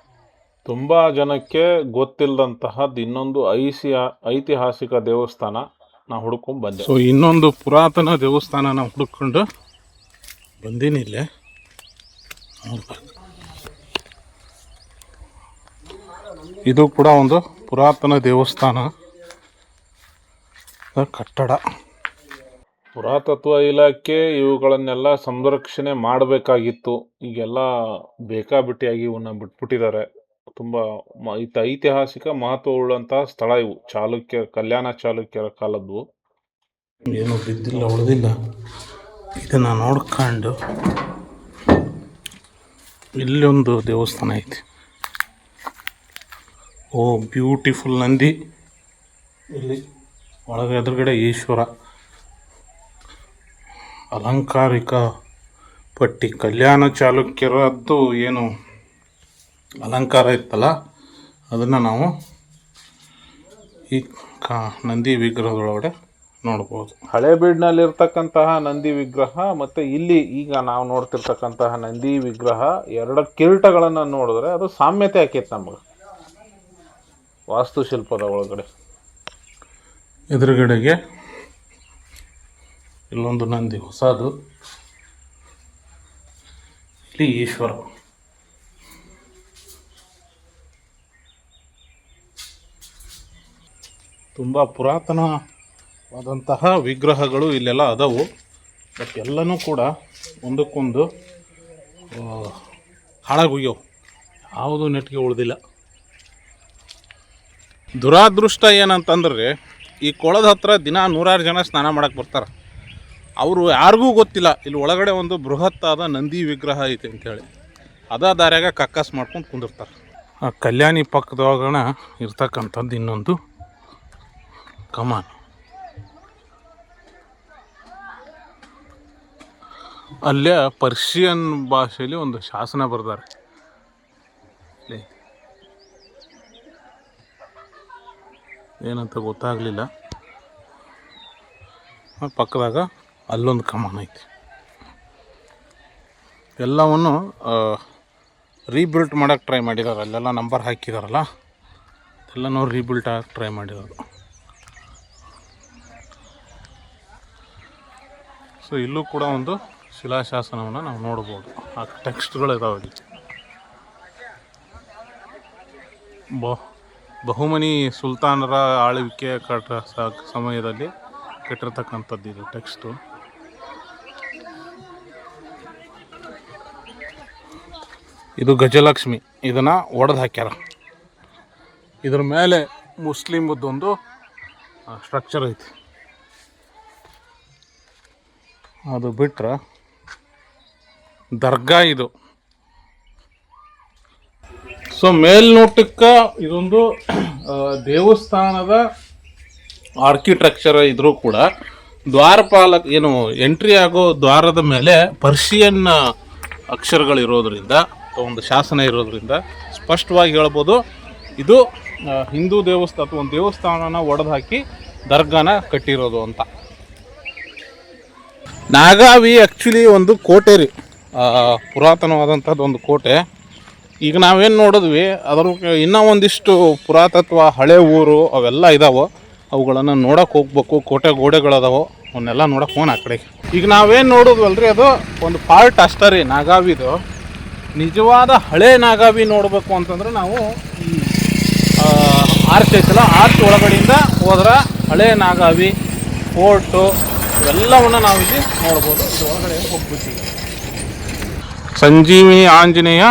ತುಂಬ ಜನಕ್ಕೆ ಗೊತ್ತಿಲ್ಲದಂತಹದ್ದು ಇನ್ನೊಂದು ಐತಿಹಾಸಿಕ ದೇವಸ್ಥಾನ ನಾವು ಹುಡ್ಕೊಂಡು ಬಂದೆ. ಸೊ ಇನ್ನೊಂದು ಪುರಾತನ ದೇವಸ್ಥಾನ ನಾವು ಹುಡ್ಕೊಂಡು ಬಂದೀನಿ ಇಲ್ಲೇ. ಇದು ಕೂಡ ಒಂದು ಪುರಾತನ ದೇವಸ್ಥಾನ ಕಟ್ಟಡ. ಪುರಾತತ್ವ ಇಲಾಖೆ ಇವುಗಳನ್ನೆಲ್ಲ ಸಂರಕ್ಷಣೆ ಮಾಡಬೇಕಾಗಿತ್ತು. ಈಗೆಲ್ಲ ಬೇಕಾಬಿಟ್ಟಿಯಾಗಿ ಇವನ್ನ ಬಿಟ್ಬಿಟ್ಟಿದ್ದಾರೆ. ತುಂಬ ಐತಿಹಾಸಿಕ ಮಹತ್ವವುಳ್ಳಂತಹ ಸ್ಥಳ ಇವು. ಕಲ್ಯಾಣ ಚಾಲುಕ್ಯರ ಕಾಲದ್ದು. ಏನು ಬಿದ್ದಿಲ್ಲ, ಉಳಿದಿಲ್ಲ. ಇದನ್ನು ನೋಡ್ಕೊಂಡು ಇಲ್ಲೊಂದು ದೇವಸ್ಥಾನ ಐತಿ. ಓ ಬ್ಯೂಟಿಫುಲ್ ನಂದಿ. ಇಲ್ಲಿ ಒಳಗೆ ಎದುರುಗಡೆ ಈಶ್ವರ. ಅಲಂಕಾರಿಕ ಪಟ್ಟಿ, ಕಲ್ಯಾಣ ಚಾಲುಕ್ಯರದ್ದು ಏನು ಅಲಂಕಾರ ಇತ್ತಲ್ಲ ಅದನ್ನು ನಾವು ಈ ನಂದಿ ವಿಗ್ರಹದೊಳಗಡೆ ನೋಡ್ಬೋದು. ಹಳೇಬೀಡಿನಲ್ಲಿರ್ತಕ್ಕಂತಹ ನಂದಿ ವಿಗ್ರಹ ಮತ್ತು ಇಲ್ಲಿ ಈಗ ನಾವು ನೋಡ್ತಿರ್ತಕ್ಕಂತಹ ನಂದಿ ವಿಗ್ರಹ, ಎರಡು ಕಿರೀಟಗಳನ್ನು ನೋಡಿದ್ರೆ ಅದು ಸಾಮ್ಯತೆ ಆಕೈತೆ ನಮಗೆ ವಾಸ್ತುಶಿಲ್ಪದ ಒಳಗಡೆ. ಎದುರುಗಡೆಗೆ ಇಲ್ಲೊಂದು ನಂದಿ ಹೊಸದು, ಇಲ್ಲಿ ಈಶ್ವರ. ತುಂಬ ಪುರಾತನವಾದಂತಹ ವಿಗ್ರಹಗಳು ಇಲ್ಲೆಲ್ಲ ಅದಾವು. ಬಟ್ ಎಲ್ಲನೂ ಕೂಡ ಒಂದಕ್ಕೊಂದು ಹಾಳಾಗೋಗ್ಯವು, ಯಾವುದು ನೆಟ್ಟಿಗೆ ಉಳಿದಿಲ್ಲ. ದುರಾದೃಷ್ಟ ಏನಂತಂದ್ರೆ ಈ ಕೊಳದ ಹತ್ರ ದಿನ 100 ಜನ ಸ್ನಾನ ಮಾಡಕ್ಕೆ ಬರ್ತಾರೆ. ಅವರು ಯಾರಿಗೂ ಗೊತ್ತಿಲ್ಲ ಇಲ್ಲಿ ಒಳಗಡೆ ಒಂದು ಬೃಹತ್ತಾದ ನಂದಿ ವಿಗ್ರಹ ಐತೆ ಅಂಥೇಳಿ. ಅದ ದಾರ್ಯಾಗ ಕಕ್ಕಾಸ್ ಮಾಡ್ಕೊಂಡು ಕುಂದಿರ್ತಾರೆ. ಆ ಕಲ್ಯಾಣಿ ಪಕ್ಕದೊಳಗಣ ಇರ್ತಕ್ಕಂಥದ್ದು ಇನ್ನೊಂದು ಕಮಾನ್. ಅಲ್ಲೇ ಪರ್ಷಿಯನ್ ಭಾಷೆಯಲ್ಲಿ ಒಂದು ಶಾಸನ ಬರ್ದಾರೆ. ಏನಂತ ಗೊತ್ತಾಗಲಿಲ್ಲ. ಪಕ್ಕದಾಗ ಅಲ್ಲೊಂದು ಕಮಾನ್ ಐತಿ. ಎಲ್ಲವನ್ನು ರೀಬಿಲ್ಟ್ ಮಾಡೋಕ್ಕೆ ಟ್ರೈ ಮಾಡಿದ್ದಾರೆ. ಅಲ್ಲೆಲ್ಲ ನಂಬರ್ ಹಾಕಿದಾರಲ್ಲ, ಎಲ್ಲನೂ ರೀಬಿಲ್ಟ್ ಆಗಕ್ಕೆ ಟ್ರೈ ಮಾಡಿರೋದು. ಸೊ ಇಲ್ಲೂ ಕೂಡ ಒಂದು ಶಿಲಾಶಾಸನವನ್ನು ನಾವು ನೋಡ್ಬೋದು. ಆ ಟೆಕ್ಸ್ಟ್ಗಳು ಇದಾವೆ ಇಲ್ಲಿ. ಬಹುಮನಿ ಸುಲ್ತಾನರ ಆಳ್ವಿಕೆ ಸಮಯದಲ್ಲಿ ಕೆಟ್ಟಿರ್ತಕ್ಕಂಥದ್ದು ಇದು ಟೆಕ್ಸ್ಟು. ಇದು ಗಜಲಕ್ಷ್ಮಿ. ಇದನ್ನು ಒಡೆದು ಹಾಕ್ಯಾರ. ಇದ್ರ ಮೇಲೆ ಮುಸ್ಲಿಮದ್ದೊಂದು ಸ್ಟ್ರಕ್ಚರ್ ಐತಿ. ಅದು ಬಿಟ್ರೆ ದರ್ಗಾ ಇದು. ಸೊ ಮೇಲ್ನೋಟಕ್ಕೆ ಇದೊಂದು ದೇವಸ್ಥಾನದ ಆರ್ಕಿಟೆಕ್ಚರ್ ಇದ್ರೂ ಕೂಡ ದ್ವಾರಪಾಲಕ ಏನು ಎಂಟ್ರಿ ಆಗೋ ದ್ವಾರದ ಮೇಲೆ ಪರ್ಷಿಯನ್ ಅಕ್ಷರಗಳಿರೋದ್ರಿಂದ, ಒಂದು ಶಾಸನ ಇರೋದ್ರಿಂದ ಸ್ಪಷ್ಟವಾಗಿ ಹೇಳ್ಬೋದು ಇದು ಹಿಂದೂ ದೇವಸ್ಥಾನ ಅಥವಾ ಒಂದು ದೇವಸ್ಥಾನನ ಒಡೆದು ಹಾಕಿ ದರ್ಗಾನ ಕಟ್ಟಿರೋದು ಅಂತ. ನಾಗಾವಿ ಆ್ಯಕ್ಚುಲಿ ಒಂದು ಕೋಟೆ ರೀ, ಪುರಾತನವಾದಂಥದ್ದು ಒಂದು ಕೋಟೆ. ಈಗ ನಾವೇನು ನೋಡಿದ್ವಿ ಅದ್ರ ಇನ್ನೂ ಒಂದಿಷ್ಟು ಪುರಾತತ್ವ ಹಳೆ ಊರು ಅವೆಲ್ಲ ಇದಾವೆ. ಅವುಗಳನ್ನು ನೋಡೋಕೆ ಹೋಗ್ಬೇಕು. ಕೋಟೆ ಗೋಡೆಗಳದಾವೆ, ಅವನ್ನೆಲ್ಲ ನೋಡೋಕೆ ಹೋಗೋಣ ಆ ಕಡೆಗೆ. ಈಗ ನಾವೇನು ನೋಡಿದ್ವಲ್ರಿ ಅದು ಒಂದು ಪಾರ್ಟ್ ಅಷ್ಟೇ ರೀ ನಾಗಾವಿದು. ನಿಜವಾದ ಹಳೆ ನಾಗಾವಿ ನೋಡಬೇಕು ಅಂತಂದ್ರೆ ನಾವು ಈ ಆರ್ಚ್ ಐತಲ್ಲ, ಆರ್ಚ್ ಒಳಗಡೆಯಿಂದ ಹೋದ್ರೆ ಹಳೆ ನಾಗಾವಿ ಫೋರ್ಟು ಇವೆಲ್ಲವನ್ನು ನಾವಿಲ್ಲಿ ನೋಡ್ಬೋದು. ಇದು ಒಳಗಡೆ ಹೋಗ್ಬಿಟ್ಟು ಸಂಜೀವಿನಿ ಆಂಜನೇಯ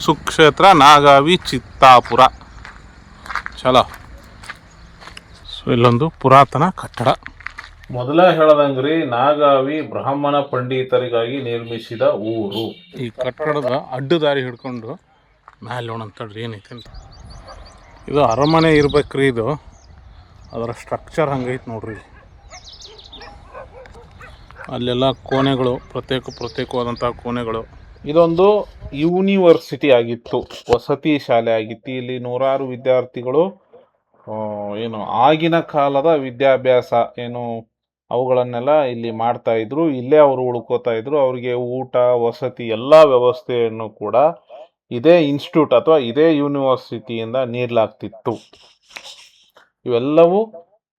ಸುಕ್ಷೇತ್ರ ನಾಗಾವಿ ಚಿತ್ತಾಪುರ. ಚಲೋ. ಸೊ ಇಲ್ಲೊಂದು ಪುರಾತನ ಕಟ್ಟಡ. ಮೊದಲ ಹೇಳದಂಗ್ರಿ ನಾಗಾವಿ ಬ್ರಾಹ್ಮಣ ಪಂಡಿತರಿಗಾಗಿ ನಿರ್ಮಿಸಿದ ಊರು. ಈ ಕಟ್ಟಡದ ಅಡ್ಡು ದಾರಿ ಹಿಡ್ಕೊಂಡು ಮ್ಯಾಲೆ ನೋಡಂತಡ್ರಿ ಏನೈತೆ ಅಂತ. ಇದು ಅರಮನೆ ಇರ್ಬೇಕ್ರಿ ಇದು. ಅದರ ಸ್ಟ್ರಕ್ಚರ್ ಹಂಗೈತೆ ನೋಡ್ರಿ. ಅಲ್ಲೆಲ್ಲ ಕೋಣೆಗಳು, ಪ್ರತ್ಯೇಕವಾದಂಥ ಕೋಣೆಗಳು. ಇದೊಂದು ಯೂನಿವರ್ಸಿಟಿ ಆಗಿತ್ತು, ವಸತಿ ಶಾಲೆ ಆಗಿತ್ತು. ಇಲ್ಲಿ ನೂರಾರು ವಿದ್ಯಾರ್ಥಿಗಳು ಏನು ಆಗಿನ ಕಾಲದ ವಿದ್ಯಾಭ್ಯಾಸ ಏನು ಅವುಗಳನ್ನೆಲ್ಲ ಇಲ್ಲಿ ಮಾಡ್ತಾ ಇದ್ರು. ಇಲ್ಲೇ ಅವರು ಉಳ್ಕೋತಾ ಇದ್ರು. ಅವರಿಗೆ ಊಟ ವಸತಿ ಎಲ್ಲ ವ್ಯವಸ್ಥೆಯನ್ನು ಕೂಡ ಇದೇ ಇನ್ಸ್ಟಿಟ್ಯೂಟ್ ಅಥವಾ ಇದೇ ಯೂನಿವರ್ಸಿಟಿಯಿಂದ ನೀಡಲಾಗ್ತಿತ್ತು. ಇವೆಲ್ಲವೂ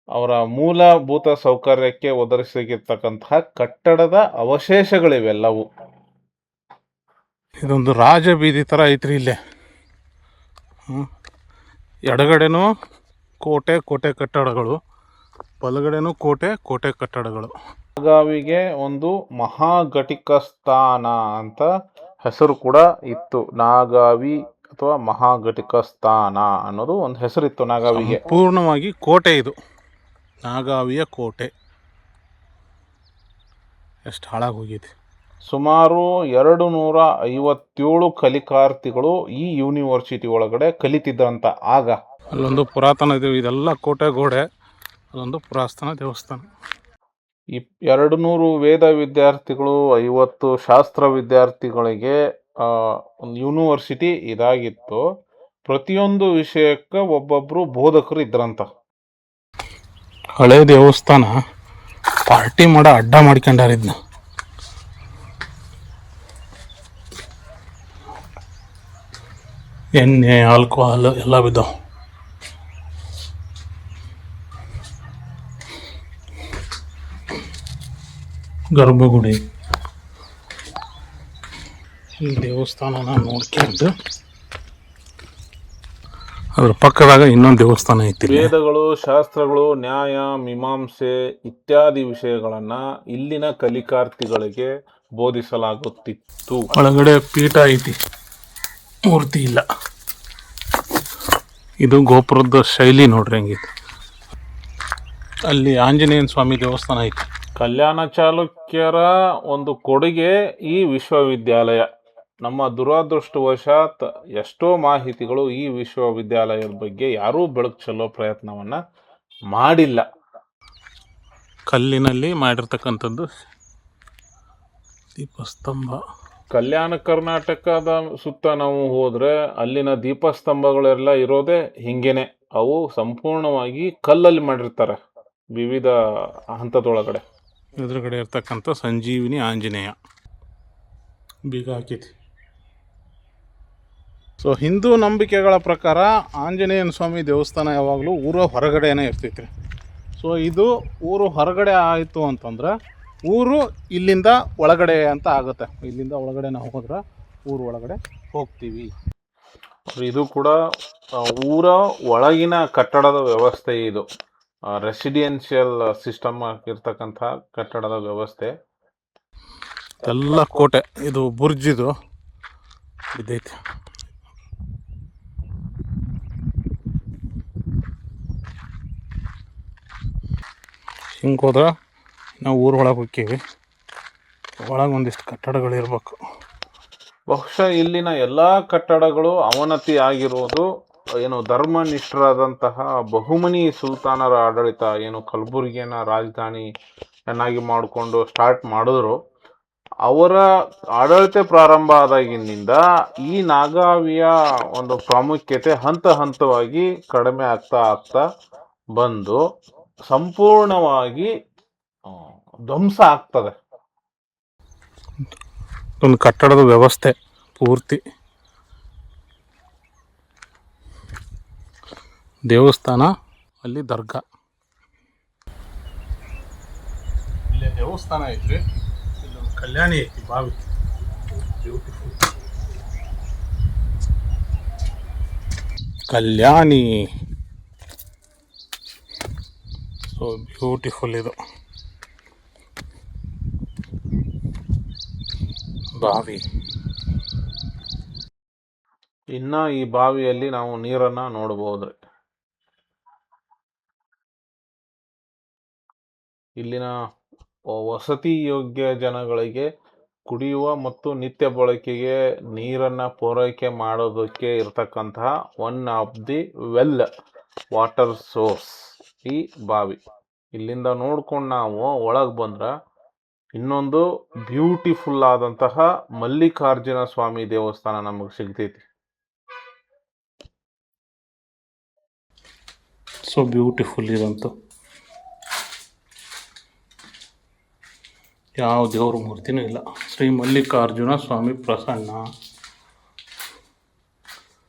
ಅವರ ಮೂಲಭೂತ ಸೌಕರ್ಯಕ್ಕೆ ಒದಗಿಸಿರ್ತಕ್ಕಂತಹ ಕಟ್ಟಡದ ಅವಶೇಷಗಳಿವೆಲ್ಲವೂ. ಇದೊಂದು ರಾಜ ಬೀದಿ ಥರ ಐತ್ರಿ ಇಲ್ಲೇ. ಎಡಗಡೆನೂ ಕೋಟೆ ಕಟ್ಟಡಗಳು, ಬಲಗಡೆನೂ ಕೋಟೆ ಕಟ್ಟಡಗಳು. ನಾಗಾವಿಗೆ ಒಂದು ಮಹಾಘಟಿಕ ಸ್ಥಾನ ಅಂತ ಹೆಸರು ಕೂಡ ಇತ್ತು. ನಾಗಾವಿ ಅಥವಾ ಮಹಾಘಟಿಕ ಸ್ಥಾನ ಅನ್ನೋದು ಒಂದು ಹೆಸರಿತ್ತು ನಾಗಾವಿಗೆ. ಪೂರ್ಣವಾಗಿ ಕೋಟೆ ಇದು, ನಾಗಾವಿಯ ಕೋಟೆ. ಎಷ್ಟು ಹಾಳಾಗಿ ಹೋಗಿದೆ. ಸುಮಾರು 257 ಕಲಿಕಾರ್ಥಿಗಳು ಈ ಯೂನಿವರ್ಸಿಟಿ ಒಳಗಡೆ ಕಲಿತಿದ್ರಂತ ಆಗ. ಅಲ್ಲೊಂದು ಪುರಾತನ ಇದೆಲ್ಲ ಕೋಟೆ ಗೋಡೆ, ಅದೊಂದು ಪುರಾತನ ದೇವಸ್ಥಾನ. 200 ವೇದ ವಿದ್ಯಾರ್ಥಿಗಳು, 50 ಶಾಸ್ತ್ರ ವಿದ್ಯಾರ್ಥಿಗಳಿಗೆ ಒಂದು ಯೂನಿವರ್ಸಿಟಿ ಇದಾಗಿತ್ತು. ಪ್ರತಿಯೊಂದು ವಿಷಯಕ್ಕೆ ಒಬ್ಬೊಬ್ರು ಬೋಧಕರು ಇದ್ರಂತ. ಹಳೆ ದೇವಸ್ಥಾನ ಪಾರ್ಟಿ ಮಾಡೋ ಅಡ್ಡ ಮಾಡ್ಕೊಂಡಾರಿದ್ನ. ಎಣ್ಣೆ ಆಲ್ಕೋಹಾಲ್ ಎಲ್ಲ ಬಿದ್ದಾವ. ಗರ್ಭಗುಡಿ, ಈ ದೇವಸ್ಥಾನನ ನೋಡ್ಕೊಂಡು ಅದ್ರ ಪಕ್ಕದಾಗ ಇನ್ನೊಂದು ದೇವಸ್ಥಾನ ಐತಿ. ವೇದಗಳು, ಶಾಸ್ತ್ರಗಳು, ನ್ಯಾಯ, ಮೀಮಾಂಸೆ ಇತ್ಯಾದಿ ವಿಷಯಗಳನ್ನ ಇಲ್ಲಿನ ಕಲಿಕಾರ್ಥಿಗಳಿಗೆ ಬೋಧಿಸಲಾಗುತ್ತಿತ್ತು. ಒಳಗಡೆ ಪೀಠ ಐತಿ, ಮೂರ್ತಿ ಇಲ್ಲ. ಇದು ಗೋಪುರದ ಶೈಲಿ ನೋಡ್ರಿ ಹೆಂಗೈತಿ. ಅಲ್ಲಿ ಆಂಜನೇಯನ ಸ್ವಾಮಿ ದೇವಸ್ಥಾನ ಐತಿ. ಕಲ್ಯಾಣ ಚಾಲುಕ್ಯರ ಒಂದು ಕೊಡುಗೆ ಈ ವಿಶ್ವವಿದ್ಯಾಲಯ. ನಮ್ಮ ದುರದೃಷ್ಟವಶಾತ್ ಎಷ್ಟೋ ಮಾಹಿತಿಗಳು ಈ ವಿಶ್ವವಿದ್ಯಾಲಯದ ಬಗ್ಗೆ ಯಾರೂ ಬೆಳಕು ಚೆಲ್ಲೋ ಪ್ರಯತ್ನವನ್ನ ಮಾಡಿಲ್ಲ. ಕಲ್ಲಿನಲ್ಲಿ ಮಾಡಿರ್ತಕ್ಕಂಥದ್ದು ದೀಪಸ್ತಂಭ. ಕಲ್ಯಾಣ ಕರ್ನಾಟಕದ ಸುತ್ತ ನಾವು ಹೋದ್ರೆ ಅಲ್ಲಿನ ದೀಪಸ್ತಂಭಗಳೆಲ್ಲ ಇರೋದೇ ಹಿಂಗೇನೆ. ಅವು ಸಂಪೂರ್ಣವಾಗಿ ಕಲ್ಲಲ್ಲಿ ಮಾಡಿರ್ತಾರೆ ವಿವಿಧ ಹಂತದೊಳಗಡೆ. ಎದುರುಗಡೆ ಇರ್ತಕ್ಕಂಥ ಸಂಜೀವಿನಿ ಆಂಜನೇಯ ಬೀಗ ಹಾಕೈತಿ. ಸೊ ಹಿಂದೂ ನಂಬಿಕೆಗಳ ಪ್ರಕಾರ ಆಂಜನೇಯನ ಸ್ವಾಮಿ ದೇವಸ್ಥಾನ ಯಾವಾಗಲೂ ಊರ ಹೊರಗಡೆನೇ ಇರ್ತೈತ್ರಿ. ಸೊ ಇದು ಊರು ಹೊರಗಡೆ ಆಯಿತು ಅಂತಂದ್ರೆ ಊರು ಇಲ್ಲಿಂದ ಒಳಗಡೆ ಅಂತ ಆಗುತ್ತೆ. ಇಲ್ಲಿಂದ ಒಳಗಡೆ ನಾವು ಹೋದ್ರೆ ಊರು ಒಳಗಡೆ ಹೋಗ್ತೀವಿ. ಇದು ಕೂಡ ಊರ ಒಳಗಿನ ಕಟ್ಟಡದ ವ್ಯವಸ್ಥೆ. ಇದು ರೆಸಿಡೆನ್ಷಿಯಲ್ ಸಿಸ್ಟಮ್ ಇರ್ತಕ್ಕಂಥ ಕಟ್ಟಡದ ವ್ಯವಸ್ಥೆ. ಎಲ್ಲ ಕೋಟೆ. ಇದು ಬುರ್ಜ್ ಇದು ಇದೈತಿ. ಹಿಂಗೆ ಹೋದ್ರೆ ನಾವು ಊರೊಳಗೆ ಹೋಗ್ತೀವಿ. ಒಳಗೆ ಒಂದಿಷ್ಟು ಕಟ್ಟಡಗಳಿರ್ಬೇಕು. ಬಹುಶಃ ಇಲ್ಲಿನ ಎಲ್ಲ ಕಟ್ಟಡಗಳು ಅವನತಿ ಆಗಿರೋದು ಏನು ಧರ್ಮನಿಷ್ಠರಾದಂತಹ ಬಹುಮನಿ ಸುಲ್ತಾನರ ಆಡಳಿತ ಏನು ಕಲಬುರಗಿಯನ್ನ ರಾಜಧಾನಿಯನ್ನಾಗಿ ಮಾಡಿಕೊಂಡು ಸ್ಟಾರ್ಟ್ ಮಾಡಿದ್ರು. ಅವರ ಆಡಳಿತ ಪ್ರಾರಂಭ ಆದಾಗಿನಿಂದ ಈ ನಾಗಾವಿಯ ಒಂದು ಪ್ರಾಮುಖ್ಯತೆ ಹಂತ ಹಂತವಾಗಿ ಕಡಿಮೆ ಆಗ್ತಾ ಬಂದು ಸಂಪೂರ್ಣವಾಗಿ ಧ್ವಂಸ ಆಗ್ತದೆ. ಒಂದು ಕಟ್ಟಡದ ವ್ಯವಸ್ಥೆ ಪೂರ್ತಿ ದೇವಸ್ಥಾನ, ಅಲ್ಲಿ ದರ್ಗಾ. ಇಲ್ಲಿ ದೇವಸ್ಥಾನ ಐತ್ರಿ, ಇಲ್ಲೊಂದು ಕಲ್ಯಾಣಿ ಐತಿ ಬಾವಿ, ಬ್ಯೂಟಿಫುಲ್ ಕಲ್ಯಾಣಿ. ಸೊ ಬ್ಯೂಟಿಫುಲ್ ಇದು ಬಾವಿ. ಇನ್ನು ಈ ಬಾವಿಯಲ್ಲಿ ನಾವು ನೀರನ್ನು ನೋಡಬಹುದ್ರಿ. ಇಲ್ಲಿನ ವಸತಿ ಯೋಗ್ಯ ಜನಗಳಿಗೆ ಕುಡಿಯುವ ಮತ್ತು ನಿತ್ಯ ಬಳಕೆಗೆ ನೀರನ್ನು ಪೂರೈಕೆ ಮಾಡೋದಕ್ಕೆ ಇರತಕ್ಕಂತಹ one of the well water source ಈ ಬಾವಿ. ಇಲ್ಲಿಂದ ನೋಡ್ಕೊಂಡು ನಾವು ಒಳಗೆ ಬಂದ್ರೆ ಇನ್ನೊಂದು ಬ್ಯೂಟಿಫುಲ್ ಆದಂತಹ ಮಲ್ಲಿಕಾರ್ಜುನ ಸ್ವಾಮಿ ದೇವಸ್ಥಾನ ನಮಗೆ ಸಿಗ್ತೈತಿ. ಸೊ ಬ್ಯೂಟಿಫುಲ್ ಇದಂತೂ. ಯಾವ ದೇವ್ರ ಮೂರ್ತಿನೂ ಇಲ್ಲ. ಶ್ರೀ ಮಲ್ಲಿಕಾರ್ಜುನ ಸ್ವಾಮಿ ಪ್ರಸನ್ನ.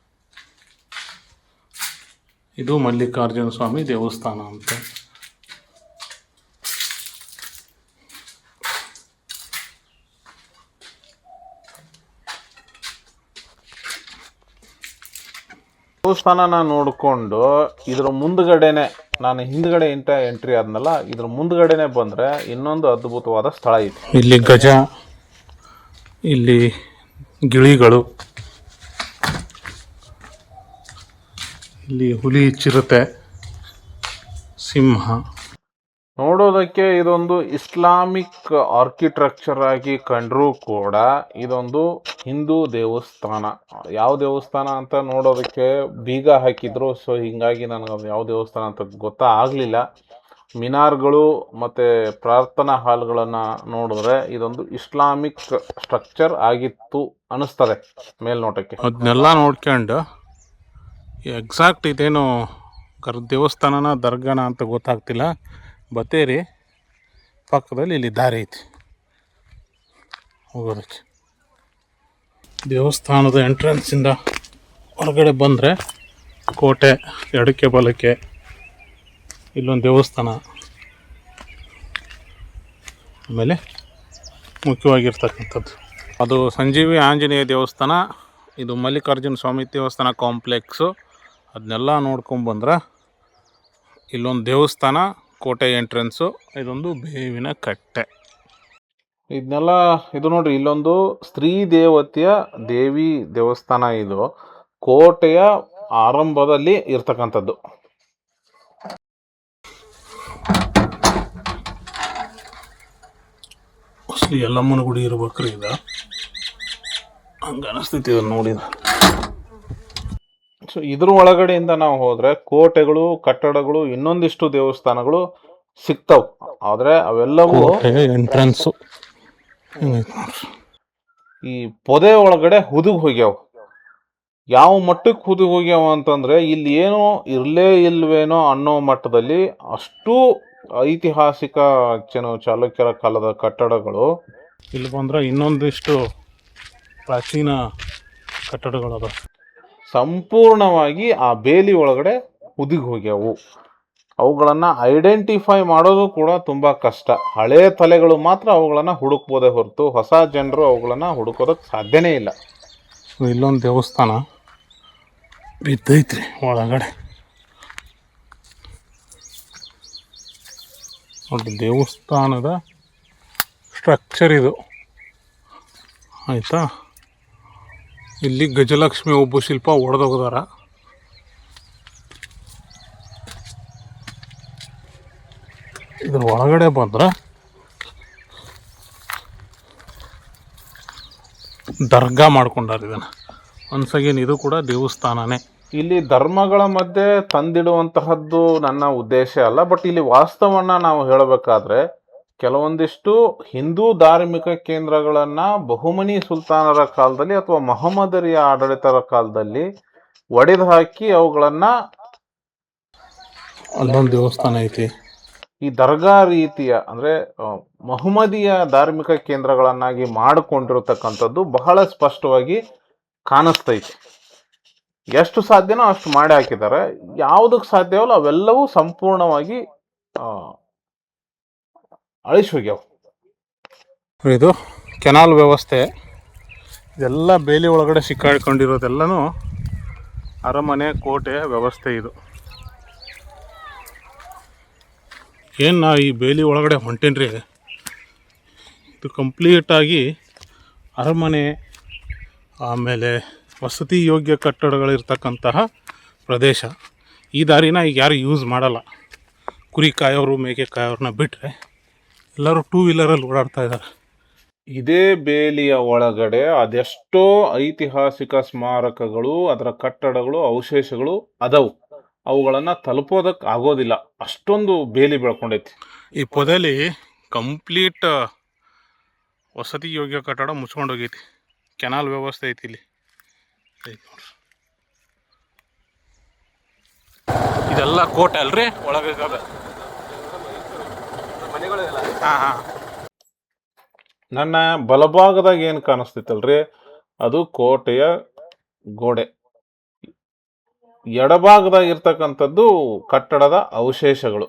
ಇದು ಮಲ್ಲಿಕಾರ್ಜುನ ಸ್ವಾಮಿ ದೇವಸ್ಥಾನ ಅಂತ. ದೇವಸ್ಥಾನನ ನೋಡಿಕೊಂಡು ಇದ್ರ ಮುಂದ್ಗಡೆನೆ, ನಾನು ಹಿಂದ್ಗಡೆ ಎಂಟ್ರಿ ಆದ್ನಲ್ಲ, ಇದ್ರ ಮುಂದ್ಗಡೆನೆ ಬಂದ್ರೆ ಇನ್ನೊಂದು ಅದ್ಭುತವಾದ ಸ್ಥಳ ಇದೆ. ಇಲ್ಲಿ ಗಜ, ಇಲ್ಲಿ ಗಿಳಿಗಳು, ಇಲ್ಲಿ ಹುಲಿ, ಚಿರತೆ, ಸಿಂಹ. ನೋಡೋದಕ್ಕೆ ಇದೊಂದು ಇಸ್ಲಾಮಿಕ್ ಆರ್ಕಿಟೆಕ್ಚರ್ ಆಗಿ ಕಂಡ್ರೂ ಕೂಡ ಇದೊಂದು ಹಿಂದೂ ದೇವಸ್ಥಾನ. ಯಾವ ದೇವಸ್ಥಾನ ಅಂತ ನೋಡೋದಕ್ಕೆ ಬೀಗ ಹಾಕಿದ್ರು. ಸೊ ಹೀಗಾಗಿ ನನಗೆ ಅದು ಯಾವ ದೇವಸ್ಥಾನ ಅಂತ ಗೊತ್ತಾಗಲಿಲ್ಲ. ಮಿನಾರ್ಗಳು ಮತ್ತು ಪ್ರಾರ್ಥನಾ ಹಾಲ್ಗಳನ್ನು ನೋಡಿದ್ರೆ ಇದೊಂದು ಇಸ್ಲಾಮಿಕ್ ಸ್ಟ್ರಕ್ಚರ್ ಆಗಿತ್ತು ಅನ್ನಿಸ್ತದೆ ಮೇಲ್ನೋಟಕ್ಕೆ. ಅದನ್ನೆಲ್ಲ ನೋಡ್ಕೊಂಡು ಎಕ್ಸಾಕ್ಟ್ ಇದೇನು ದೇವಸ್ಥಾನನ ದರ್ಗಾನ ಅಂತ ಗೊತ್ತಾಗ್ತಿಲ್ಲ. ಬತ್ತೇರಿ ಪಕ್ಕದಲ್ಲಿ ಇಲ್ಲಿ ದಾರಿ ಐತಿ ಹೋಗೋದಕ್ಕೆ. ದೇವಸ್ಥಾನದ ಎಂಟ್ರೆನ್ಸಿಂದ ಹೊರಗಡೆ ಬಂದರೆ ಕೋಟೆ, ಎಡಕ್ಕೆ ಬಲಕ್ಕೆ ಇಲ್ಲೊಂದು ದೇವಸ್ಥಾನ, ಆಮೇಲೆ ಮುಖ್ಯವಾಗಿರ್ತಕ್ಕಂಥದ್ದು ಅದು ಸಂಜೀವಿ ಆಂಜನೇಯ ದೇವಸ್ಥಾನ. ಇದು ಮಲ್ಲಿಕಾರ್ಜುನ ಸ್ವಾಮಿ ದೇವಸ್ಥಾನ ಕಾಂಪ್ಲೆಕ್ಸು. ಅದನ್ನೆಲ್ಲ ನೋಡ್ಕೊಂಬಂದ್ರೆ ಇಲ್ಲೊಂದು ದೇವಸ್ಥಾನ, ಕೋಟೆ ಎಂಟ್ರೆನ್ಸು, ಇದೊಂದು ಬೇವಿನ ಕಟ್ಟೆ. ಇದನ್ನೆಲ್ಲ ಇದು ನೋಡ್ರಿ, ಇಲ್ಲೊಂದು ಸ್ತ್ರೀ ದೇವತೆಯ ದೇವಿ ದೇವಸ್ಥಾನ. ಇದು ಕೋಟೆಯ ಆರಂಭದಲ್ಲಿ ಇರ್ತಕ್ಕಂಥದ್ದು. ಶ್ರೀ ಯಲ್ಲಮ್ಮನ ಗುಡಿ ಇರ್ಬೇಕ್ರಿ ಇದು, ಹಂಗೆ ಅನಿಸ್ತೈತಿ ಇದನ್ನು ನೋಡಿದ. ಸೊ ಇದ್ರ ಒಳಗಡೆಯಿಂದ ನಾವು ಹೋದ್ರೆ ಕೋಟೆಗಳು, ಕಟ್ಟಡಗಳು, ಇನ್ನೊಂದಿಷ್ಟು ದೇವಸ್ಥಾನಗಳು ಸಿಗ್ತಾವ್. ಆದ್ರೆ ಅವೆಲ್ಲವೂ ಎಂಟ್ರೆನ್ಸು ಈ ಪೊದೆ ಒಳಗಡೆ ಹುದುಗ್ ಹೋಗ್ಯಾವ. ಯಾವ ಮಟ್ಟಕ್ಕೆ ಹುದುಗ್ ಹೋಗ್ಯಾವ ಅಂತಂದ್ರೆ ಇಲ್ಲಿ ಏನೋ ಇರ್ಲೇ ಇಲ್ವೇನೋ ಅನ್ನೋ ಮಟ್ಟದಲ್ಲಿ ಅಷ್ಟು ಐತಿಹಾಸಿಕ ಚಾಲುಕ್ಯರ ಕಾಲದ ಕಟ್ಟಡಗಳು. ಇಲ್ಲಿ ಬಂದ್ರೆ ಇನ್ನೊಂದಿಷ್ಟು ಪ್ರಾಚೀನ ಕಟ್ಟಡಗಳದ ಸಂಪೂರ್ಣವಾಗಿ ಆ ಬೇಲಿ ಒಳಗಡೆ ಹುದುಗಿ ಹೋಗ್ಯಾವು. ಅವುಗಳನ್ನು ಐಡೆಂಟಿಫೈ ಮಾಡೋದು ಕೂಡ ತುಂಬ ಕಷ್ಟ. ಹಳೆ ತಲೆಗಳು ಮಾತ್ರ ಅವುಗಳನ್ನು ಹುಡುಕ್ಬೋದೇ ಹೊರತು ಹೊಸ ಜನರು ಅವುಗಳನ್ನು ಹುಡುಕೋದಕ್ಕೆ ಸಾಧ್ಯನೇ ಇಲ್ಲ. ಇಲ್ಲೊಂದು ದೇವಸ್ಥಾನ ಬಿದ್ದೈತ್ರಿ ಒಳಗಡೆ ನೋಡಿ. ದೇವಸ್ಥಾನದ ಸ್ಟ್ರಕ್ಚರ್ ಇದು ಆಯಿತಾ. ಇಲ್ಲಿ ಗಜಲಕ್ಷ್ಮಿ ಒಬ್ಬ ಶಿಲ್ಪ ಒಡೆದೋಗದಾರ. ಇದ್ರ ಒಳಗಡೆ ಬಂದ್ರೆ ದರ್ಗಾ ಮಾಡ್ಕೊಂಡಾರ ಇದನ್ನು. ಒನ್ಸ್ ಅಗೇನ್ ಇದು ಕೂಡ ದೇವಸ್ಥಾನನೇ. ಇಲ್ಲಿ ಧರ್ಮಗಳ ಮಧ್ಯೆ ತಂದಿಡುವಂತಹದ್ದು ನನ್ನ ಉದ್ದೇಶ ಅಲ್ಲ. ಬಟ್ ಇಲ್ಲಿ ವಾಸ್ತವವನ್ನು ನಾವು ಹೇಳಬೇಕಾದ್ರೆ ಕೆಲವೊಂದಿಷ್ಟು ಹಿಂದೂ ಧಾರ್ಮಿಕ ಕೇಂದ್ರಗಳನ್ನು ಬಹುಮನಿ ಸುಲ್ತಾನರ ಕಾಲದಲ್ಲಿ ಅಥವಾ ಮೊಹಮ್ಮದರಿಯ ಆಡಳಿತರ ಕಾಲದಲ್ಲಿ ಒಡೆದು ಹಾಕಿ ಅವುಗಳನ್ನು, ಅಲ್ಲೊಂದು ದೇವಸ್ಥಾನ ಐತಿ, ಈ ದರ್ಗಾ ರೀತಿಯ ಅಂದರೆ ಮೊಹಮ್ಮದಿಯ ಧಾರ್ಮಿಕ ಕೇಂದ್ರಗಳನ್ನಾಗಿ ಮಾಡಿಕೊಂಡಿರತಕ್ಕಂಥದ್ದು ಬಹಳ ಸ್ಪಷ್ಟವಾಗಿ ಕಾಣಿಸ್ತೈತಿ. ಎಷ್ಟು ಸಾಧ್ಯನೋ ಅಷ್ಟು ಮಾಡಿ ಹಾಕಿದ್ದಾರೆ. ಯಾವುದಕ್ಕೆ ಸಾಧ್ಯವಲ್ಲ ಅವೆಲ್ಲವೂ ಸಂಪೂರ್ಣವಾಗಿ ಅಳಿಸಿ ಹೋಗ್ಯಾವ. ಇದು ಕೆನಾಲ್ ವ್ಯವಸ್ಥೆ. ಇದೆಲ್ಲ ಬೇಲಿ ಒಳಗಡೆ ಸಿಕ್ಕಾಡ್ಕೊಂಡಿರೋದೆಲ್ಲನೂ ಅರಮನೆ ಕೋಟೆ ವ್ಯವಸ್ಥೆ. ಇದು ಏನು ನಾ ಈ ಬೇಲಿ ಒಳಗಡೆ ಹೊಂಟೇನ್ರಿ, ಇದು ಕಂಪ್ಲೀಟಾಗಿ ಅರಮನೆ, ಆಮೇಲೆ ವಸತಿ ಯೋಗ್ಯ ಕಟ್ಟಡಗಳಿರ್ತಕ್ಕಂತಹ ಪ್ರದೇಶ. ಈ ದಾರಿನ ಈಗ ಯಾರು ಯೂಸ್ ಮಾಡಲ್ಲ. ಕುರಿ ಕಾಯೋರು ಮೇಕೆ ಕಾಯೋರನ್ನ ಬಿಟ್ಟರೆ ಎಲ್ಲರೂ 2 ವೀಲರಲ್ಲಿ ಓಡಾಡ್ತಾ ಇದ್ದಾರೆ. ಇದೇ ಬೇಲಿಯ ಒಳಗಡೆ ಅದೆಷ್ಟೋ ಐತಿಹಾಸಿಕ ಸ್ಮಾರಕಗಳು, ಅದರ ಕಟ್ಟಡಗಳು, ಅವಶೇಷಗಳು ಅದಾವು. ಅವುಗಳನ್ನು ತಲುಪೋದಕ್ಕೆ ಆಗೋದಿಲ್ಲ, ಅಷ್ಟೊಂದು ಬೇಲಿ ಬೆಳ್ಕೊಂಡೈತಿ. ಈ ಪೊದೆಲಿ ಕಂಪ್ಲೀಟ್ ವಸತಿ ಯೋಗ್ಯ ಕಟ್ಟಡ ಮುಚ್ಕೊಂಡು ಹೋಗೈತಿ. ಕೆನಾಲ್ ವ್ಯವಸ್ಥೆ ಐತಿ ಇಲ್ಲಿ. ಇದೆಲ್ಲ ಕೋಟೆ ಅಲ್ರಿ ಒಳಗೆ. ಹಾಂ ಹಾಂ. ನನ್ನ ಬಲಭಾಗದಾಗ ಏನು ಕಾಣಿಸ್ತೈತಲ್ರಿ ಅದು ಕೋಟೆಯ ಗೋಡೆ. ಎಡಭಾಗದಾಗ ಇರ್ತಕ್ಕಂಥದ್ದು ಕಟ್ಟಡದ ಅವಶೇಷಗಳು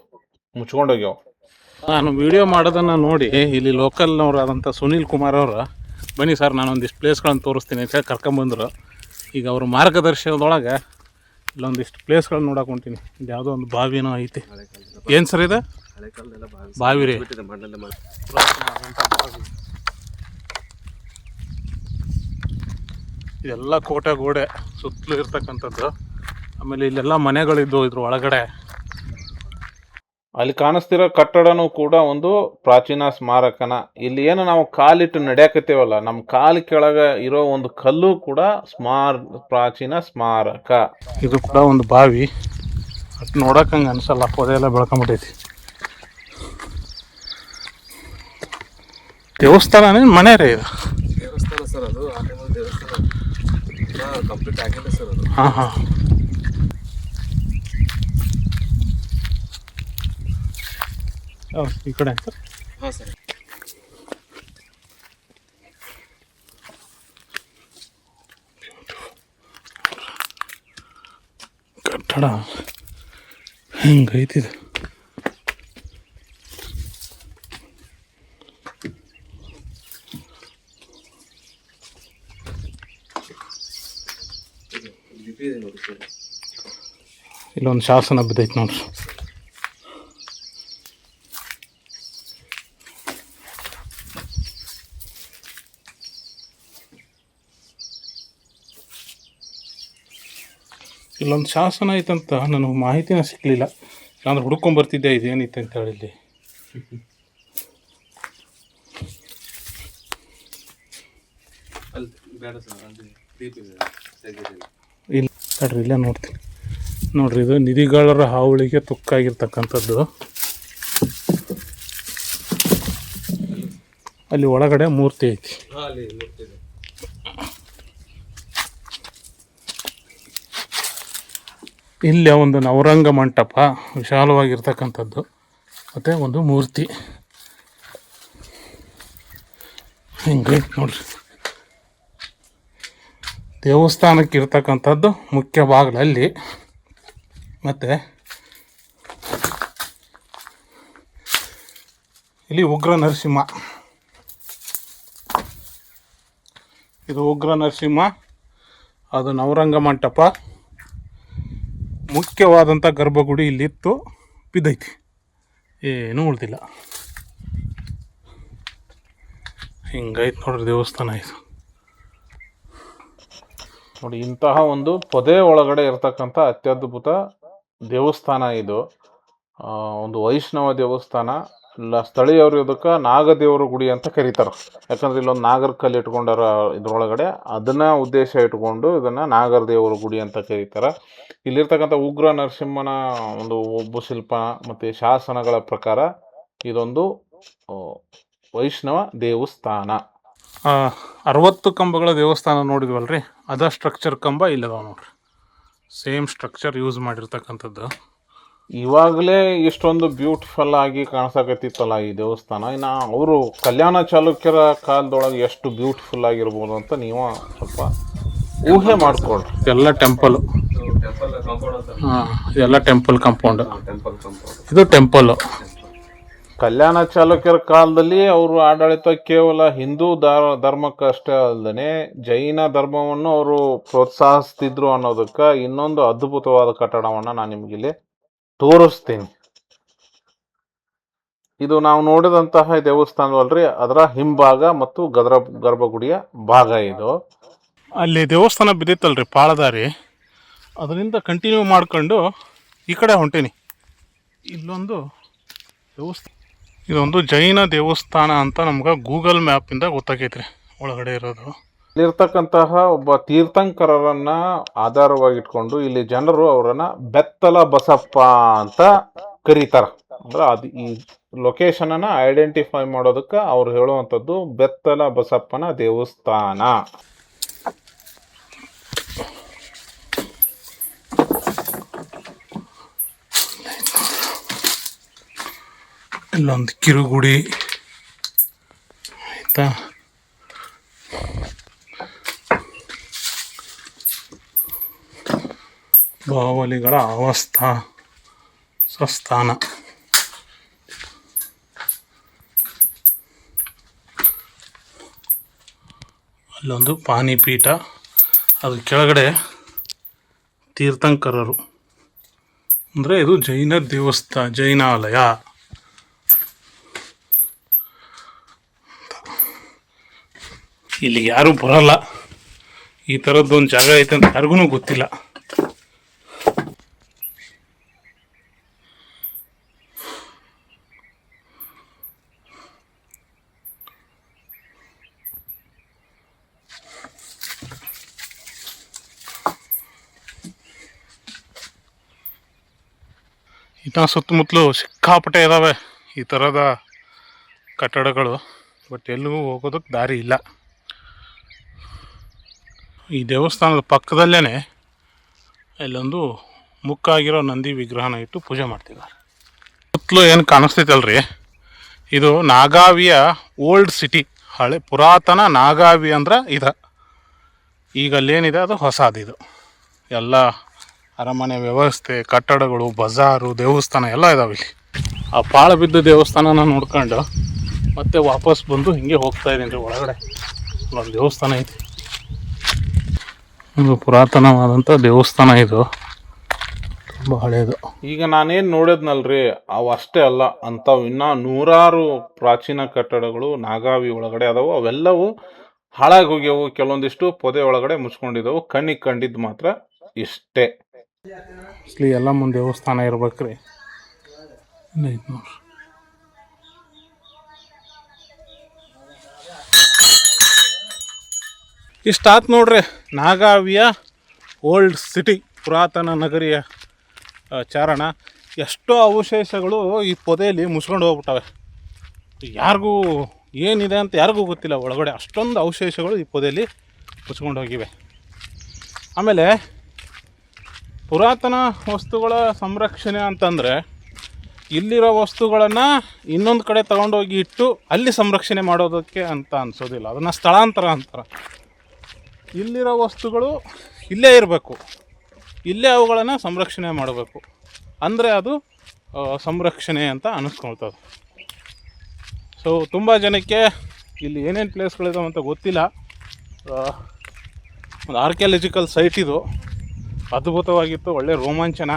ಮುಚ್ಕೊಂಡೋಗ್ಯಾವ. ನಾನು ವಿಡಿಯೋ ಮಾಡೋದನ್ನು ನೋಡಿ ಇಲ್ಲಿ ಲೋಕಲ್ನವರಾದಂಥ ಸುನೀಲ್ ಕುಮಾರ್ ಅವರು, ಬನ್ನಿ ಸರ್ ನಾನೊಂದಿಷ್ಟು ಪ್ಲೇಸ್ಗಳನ್ನು ತೋರಿಸ್ತೀನಿ ಅಂತ ಹೇಳಿ ಕರ್ಕೊಂಬಂದರು. ಈಗ ಅವ್ರ ಮಾರ್ಗದರ್ಶನದೊಳಗೆ ಇಲ್ಲೊಂದಿಷ್ಟು ಪ್ಲೇಸ್ಗಳನ್ನ ನೋಡಕ್ಕೆ ಹೊಂಟೀನಿ. ಇದು ಯಾವುದೋ ಒಂದು ಬಾವಿನೋ ಐತಿ. ಏನು ಸರ್ ಇದು? ಬಾವಿ ರೀ. ಇದೆಲ್ಲ ಕೋಟೆ ಗೋಡೆ ಸುತ್ತಲೂ ಇರ್ತಕ್ಕಂಥದ್ದು. ಆಮೇಲೆ ಇಲ್ಲೆಲ್ಲ ಮನೆಗಳಿದ್ದು ಇದ್ರ ಒಳಗಡೆ. ಅಲ್ಲಿ ಕಾಣಿಸ್ತಿರೋ ಕಟ್ಟಡನೂ ಕೂಡ ಒಂದು ಪ್ರಾಚೀನ ಸ್ಮಾರಕನ. ಇಲ್ಲಿ ಏನು ನಾವು ಕಾಲಿಟ್ಟು ನಡೆಯಕತ್ತೇವಲ್ಲ, ನಮ್ಮ ಕಾಲು ಕೆಳಗೆ ಇರೋ ಒಂದು ಕಲ್ಲು ಕೂಡ ಪ್ರಾಚೀನ ಸ್ಮಾರಕ. ಇದು ಕೂಡ ಒಂದು ಬಾವಿ. ಅಷ್ಟು ನೋಡಕ್ಕೆ ಹಂಗೆ ಅನಿಸಲ್ಲ, ಪೊದೆ ಎಲ್ಲ ಬೆಳ್ಕೊಂಬಿಟ್ಟೈತಿ. ದೇವಸ್ಥಾನ ಮನೆ ರೀ ಇದು? ದೇವಸ್ಥಾನ ಸರ್ ಅದು. ಆ ಟೈಮಲ್ಲಿ ದೇವಸ್ಥಾನ ಕಂಪ್ಲೀಟ್ ಆಗಿಲ್ಲ ಸರ್ ಅದು. ಹಾಂ ಹಾಂ. ಈ ಕಡೆ ಅಂತ. ಹಾಂ ಸರ್. ಕಟ್ಟಡ ಹಿಂಗೈತಿದೆ. ಇಲ್ಲೊಂದು ಶಾಸನ ಬಿದ್ದೈತೆ ನೋಡ್ರಿ. ಇಲ್ಲೊಂದು ಶಾಸನ ಐತಂತ ನನಗೆ ಮಾಹಿತಿನ ಸಿಕ್ಕಲಿಲ್ಲ. ಇಲ್ಲಾಂದ್ರೆ ಹುಡ್ಕೊಂಬರ್ತಿದ್ದೆ ಇದೇನೈತೆ ಅಂತ ಹೇಳಿ. ಇಲ್ಲಿ ಇಲ್ಲ ನೋಡ್ರಿ, ಇಲ್ಲೇ ನೋಡ್ತೀನಿ ನೋಡ್ರಿ. ಇದು ನಿಧಿಗಾಳರ ಹಾವಳಿಗೆ ತುಕ್ಕಾಗಿರ್ತಕ್ಕಂಥದ್ದು. ಅಲ್ಲಿ ಒಳಗಡೆ ಮೂರ್ತಿ ಐತಿ. ಇಲ್ಲಿ ಒಂದು ನವರಂಗ ಮಂಟಪ ವಿಶಾಲವಾಗಿರ್ತಕ್ಕಂಥದ್ದು, ಮತ್ತು ಒಂದು ಮೂರ್ತಿ ಹಿಂಗೈತಿ ನೋಡ್ರಿ. ದೇವಸ್ಥಾನಕ್ಕೆ ಇರ್ತಕ್ಕಂಥದ್ದು ಮುಖ್ಯ ಬಾಗಿಲಲ್ಲಿ. ಮತ್ತು ಇಲ್ಲಿ ಉಗ್ರ ನರಸಿಂಹ. ಇದು ಉಗ್ರ ನರಸಿಂಹ, ಅದು ನವರಂಗ ಮಂಟಪ. ಮುಖ್ಯವಾದಂಥ ಗರ್ಭಗುಡಿ ಇಲ್ಲಿತ್ತು, ಬಿದ್ದೈತಿ, ಏನೂ ಉಳಿದಿಲ್ಲ. ಹಿಂಗೈತೆ ನೋಡ್ರಿ ದೇವಸ್ಥಾನ ಇದು. ನೋಡಿ, ಇಂತಹ ಒಂದು ಪೊದೆ ಒಳಗಡೆ ಇರತಕ್ಕಂಥ ಅತ್ಯದ್ಭುತ ದೇವಸ್ಥಾನ ಇದು. ಒಂದು ವೈಷ್ಣವ ದೇವಸ್ಥಾನ. ಇಲ್ಲ ಸ್ಥಳೀಯರು ಇದಕ್ಕೆ ನಾಗದೇವರ ಗುಡಿ ಅಂತ ಕರೀತಾರೆ. ಯಾಕಂದ್ರೆ ಇಲ್ಲೊಂದು ನಾಗರ ಕಲ್ಲು ಇಟ್ಕೊಂಡಾರ ಇದ್ರೊಳಗಡೆ, ಅದನ್ನ ಉದ್ದೇಶ ಇಟ್ಕೊಂಡು ಇದನ್ನ ನಾಗರ ದೇವರ ಗುಡಿ ಅಂತ ಕರೀತಾರೆ. ಇಲ್ಲಿರ್ತಕ್ಕಂಥ ಉಗ್ರ ನರಸಿಂಹನ ಒಂದು ಒಬ್ಬ ಶಿಲ್ಪ ಮತ್ತು ಶಾಸನಗಳ ಪ್ರಕಾರ ಇದೊಂದು ವೈಷ್ಣವ ದೇವಸ್ಥಾನ. 60 ಕಂಬಗಳ ದೇವಸ್ಥಾನ ನೋಡಿದ್ವಲ್ರಿ, ಅದ ಸ್ಟ್ರಕ್ಚರ್ ಕಂಬ ಇಲ್ಲದಾವ ನೋಡ್ರಿ. ಸೇಮ್ ಸ್ಟ್ರಕ್ಚರ್ ಯೂಸ್ ಮಾಡಿರ್ತಕ್ಕಂಥದ್ದು. ಇವಾಗಲೇ ಇಷ್ಟೊಂದು ಬ್ಯೂಟಿಫುಲ್ ಆಗಿ ಕಾಣಿಸಕತ್ತಿತ್ತಲ್ಲ ಈ ದೇವಸ್ಥಾನ. ಇನ್ನು ಅವರು ಕಲ್ಯಾಣ ಚಾಲುಕ್ಯರ ಕಾಲದೊಳಗೆ ಎಷ್ಟು ಬ್ಯೂಟಿಫುಲ್ ಆಗಿರ್ಬೋದು ಅಂತ ನೀವು ಸ್ವಲ್ಪ ಊಹೆ ಮಾಡ್ಕೊಳ್ರಿ. ಇದೆಲ್ಲ ಟೆಂಪಲ್. ಟೆಂಪಲ್ ಕಾಂಪೌಂಡ್ ಅಂತ. ಹಾಂ, ಇದೆಲ್ಲ ಟೆಂಪಲ್ ಕಾಂಪೌಂಡ್. Temple compound. ಇದು ಟೆಂಪಲ್ಲು. ಕಲ್ಯಾಣ ಚಾಲುಕ್ಯರ ಕಾಲದಲ್ಲಿ ಅವರು ಆಡಳಿತ ಕೇವಲ ಹಿಂದೂ ಧರ್ಮಕ್ಕಷ್ಟೇ ಅಲ್ಲದೆ ಜೈನ ಧರ್ಮವನ್ನು ಅವರು ಪ್ರೋತ್ಸಾಹಿಸ್ತಿದ್ರು ಅನ್ನೋದಕ್ಕೆ ಇನ್ನೊಂದು ಅದ್ಭುತವಾದ ಕಟ್ಟಡವನ್ನು ನಾನು ನಿಮಗಿಲ್ಲಿ ತೋರಿಸ್ತೀನಿ. ಇದು ನಾವು ನೋಡಿದಂತಹ ದೇವಸ್ಥಾನವಲ್ರಿ, ಅದರ ಹಿಂಭಾಗ ಮತ್ತು ಗರ್ಭಗುಡಿಯ ಭಾಗ ಇದು. ಅಲ್ಲಿ ದೇವಸ್ಥಾನ ಬಿದ್ದಿತ್ತಲ್ರಿ ಪಾಳದಾರಿ, ಅದರಿಂದ ಕಂಟಿನ್ಯೂ ಮಾಡ್ಕೊಂಡು ಈ ಕಡೆ ಹೊಂಟೀನಿ. ಇಲ್ಲೊಂದು ದೇವಸ್ಥಾನ, ಇದೊಂದು ಜೈನ ದೇವಸ್ಥಾನ ಅಂತ ನಮ್ಗೆ ಗೂಗಲ್ ಮ್ಯಾಪಿಂದ ಗೊತ್ತಾಗೈತ್ರಿ ಒಳಗಡೆ ಇರೋದು. ಇಲ್ಲಿರ್ತಕ್ಕಂತಹ ಒಬ್ಬ ತೀರ್ಥಂಕರರನ್ನ ಆಧಾರವಾಗಿಟ್ಕೊಂಡು ಇಲ್ಲಿ ಜನರು ಅವರನ್ನ ಬೆತ್ತಲ ಬಸಪ್ಪ ಅಂತ ಕರೀತಾರ. ಅಂದ್ರೆ ಅದು ಈ ಲೊಕೇಶನ್ ಅನ್ನ ಐಡೆಂಟಿಫೈ ಮಾಡೋದಕ್ಕೆ ಅವ್ರು ಹೇಳುವಂಥದ್ದು ಬೆತ್ತಲ ಬಸಪ್ಪನ ದೇವಸ್ಥಾನ. ಇಲ್ಲೊಂದು ಕಿರುಗುಡಿ ಆಯಿತಾ. ಬಾವಲಿಗಳ ಸ್ವಸ್ಥಾನ. ಅಲ್ಲೊಂದು ಪಾನಿಪೀಠ, ಅದು ಕೆಳಗಡೆ ತೀರ್ಥಂಕರರು, ಅಂದರೆ ಇದು ಜೈನ ದೇವಸ್ಥಾನ, ಜೈನಾಲಯ. ಇಲ್ಲಿ ಯಾರೂ ಬರಲ್ಲ, ಈ ಥರದ್ದೊಂದು ಜಾಗ ಐತೆ ಅಂತ ಯಾರಿಗೂ ಗೊತ್ತಿಲ್ಲ. ಇನ್ನ ಸುತ್ತಮುತ್ತಲು ಸಿಕ್ಕಾಪಟ್ಟೆ ಇದ್ದಾವೆ ಈ ಥರದ ಕಟ್ಟಡಗಳು, ಬಟ್ ಎಲ್ಲಿಗೂ ಹೋಗೋದಕ್ಕೆ ದಾರಿ ಇಲ್ಲ. ಈ ದೇವಸ್ಥಾನದ ಪಕ್ಕದಲ್ಲೇ ಇಲ್ಲೊಂದು ಮುಕ್ಕಾಗಿರೋ ನಂದಿ ವಿಗ್ರಹನ ಇಟ್ಟು ಪೂಜೆ ಮಾಡ್ತಿದ್ದಾರೆ. ಸುತ್ತಲೂ ಏನು ಕಾಣಿಸ್ತೈತಲ್ರಿ, ಇದು ನಾಗಾವಿಯ ಓಲ್ಡ್ ಸಿಟಿ, ಹಳೆ ಪುರಾತನ ನಾಗಾವಿ ಅಂದ್ರೆ ಇದು. ಈಗ ಅಲ್ಲೇನಿದೆ ಅದು ಹೊಸದಿದು. ಎಲ್ಲ ಅರಮನೆ ವ್ಯವಸ್ಥೆ, ಕಟ್ಟಡಗಳು, ಬಜಾರು, ದೇವಸ್ಥಾನ ಎಲ್ಲ ಇದಾವೆ ಇಲ್ಲಿ. ಆ ಪಾಳು ಬಿದ್ದ ದೇವಸ್ಥಾನನ ನೋಡ್ಕೊಂಡು ಮತ್ತೆ ವಾಪಸ್ ಬಂದು ಹಿಂಗೆ ಹೋಗ್ತಾ ಇದ್ದೀನಿ ರೀ. ಒಳಗಡೆ ಒಂದು ದೇವಸ್ಥಾನ ಐತಿ, ಒಂದು ಪುರಾತನವಾದಂಥ ದೇವಸ್ಥಾನ ಇದು, ತುಂಬ ಹಳೆಯದು. ಈಗ ನಾನೇನು ನೋಡಿದ್ನಲ್ರಿ ಅವು ಅಷ್ಟೇ ಅಲ್ಲ, ಅಂಥವು ಇನ್ನೂ ನೂರಾರು ಪ್ರಾಚೀನ ಕಟ್ಟಡಗಳು ನಾಗಾವಿ ಒಳಗಡೆ ಅದಾವು. ಅವೆಲ್ಲವೂ ಹಾಳಾಗಿ ಹೋಗ್ಯವು, ಕೆಲವೊಂದಿಷ್ಟು ಪೊದೆ ಒಳಗಡೆ ಮುಚ್ಕೊಂಡಿದ್ದವು. ಕಣ್ಣಿಗೆ ಕಂಡಿದ್ದು ಮಾತ್ರ ಇಷ್ಟೇ. ಇಲ್ಲಿ ಎಲ್ಲ ಮುಂದೆ ದೇವಸ್ಥಾನ ಇರ್ಬೇಕ್ರಿ. ಐತೆ ನೋಡ್ರಿ. ಇಷ್ಟಾತ್ ನೋಡ್ರಿ ನಾಗಾವಿಯ ಓಲ್ಡ್ ಸಿಟಿ, ಪುರಾತನ ನಗರಿಯ ಚಾರಣ. ಎಷ್ಟೋ ಅವಶೇಷಗಳು ಈ ಪೊದೆಯಲ್ಲಿ ಮುಚ್ಕೊಂಡು ಹೋಗ್ಬಿಟ್ಟವೆ. ಯಾರಿಗೂ ಏನಿದೆ ಅಂತ ಯಾರಿಗೂ ಗೊತ್ತಿಲ್ಲ ಒಳಗಡೆ, ಅಷ್ಟೊಂದು ಅವಶೇಷಗಳು ಈ ಪೊದೆಯಲ್ಲಿ ಮುಚ್ಕೊಂಡು ಹೋಗಿವೆ. ಆಮೇಲೆ ಪುರಾತನ ವಸ್ತುಗಳ ಸಂರಕ್ಷಣೆ ಅಂತಂದರೆ ಇಲ್ಲಿರೋ ವಸ್ತುಗಳನ್ನು ಇನ್ನೊಂದು ಕಡೆ ತಗೊಂಡೋಗಿ ಇಟ್ಟು ಅಲ್ಲಿ ಸಂರಕ್ಷಣೆ ಮಾಡೋದಕ್ಕೆ ಅಂತ ಅನಿಸೋದಿಲ್ಲ, ಅದನ್ನು ಸ್ಥಳಾಂತರ ಅಂತಾರೆ. ಇಲ್ಲಿರೋ ವಸ್ತುಗಳು ಇಲ್ಲೇ ಇರಬೇಕು, ಇಲ್ಲೇ ಅವುಗಳನ್ನು ಸಂರಕ್ಷಣೆ ಮಾಡಬೇಕು, ಅಂದರೆ ಅದು ಸಂರಕ್ಷಣೆ ಅಂತ ಅನ್ನಿಸ್ಕೊಳ್ತದೆ. ಸೊ ತುಂಬ ಜನಕ್ಕೆ ಇಲ್ಲಿ ಏನೇನು ಪ್ಲೇಸ್ಗಳಿದಾವೆ ಅಂತ ಗೊತ್ತಿಲ್ಲ. ಒಂದು ಆರ್ಕಿಯಾಲಜಿಕಲ್ ಸೈಟ್ ಇದು, ಅದ್ಭುತವಾಗಿತ್ತು, ಒಳ್ಳೆ ರೋಮಾಂಚನ.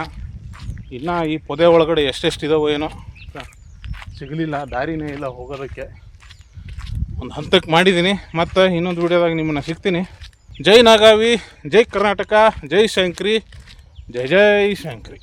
ಇನ್ನು ಈ ಪೊದೆ ಒಳಗಡೆ ಎಷ್ಟೆಷ್ಟಿದಾವೋ ಏನೋ ಸಿಗಲಿಲ್ಲ, ದಾರಿನೇ ಇಲ್ಲ ಹೋಗೋದಕ್ಕೆ. ಒಂದು ಹಂತಕ್ಕೆ ಮಾಡಿದ್ದೀನಿ. ಮತ್ತು ಇನ್ನೊಂದು ವಿಡಿಯೋದಾಗ ನಿಮ್ಮನ್ನು ಸಿಗ್ತೀನಿ. ಜೈ ನಾಗಾವಿ, ಜೈ ಕರ್ನಾಟಕ, ಜೈ ಶಂಕ್ರಿ, ಜೈ ಜೈ ಶಂಕ್ರಿ.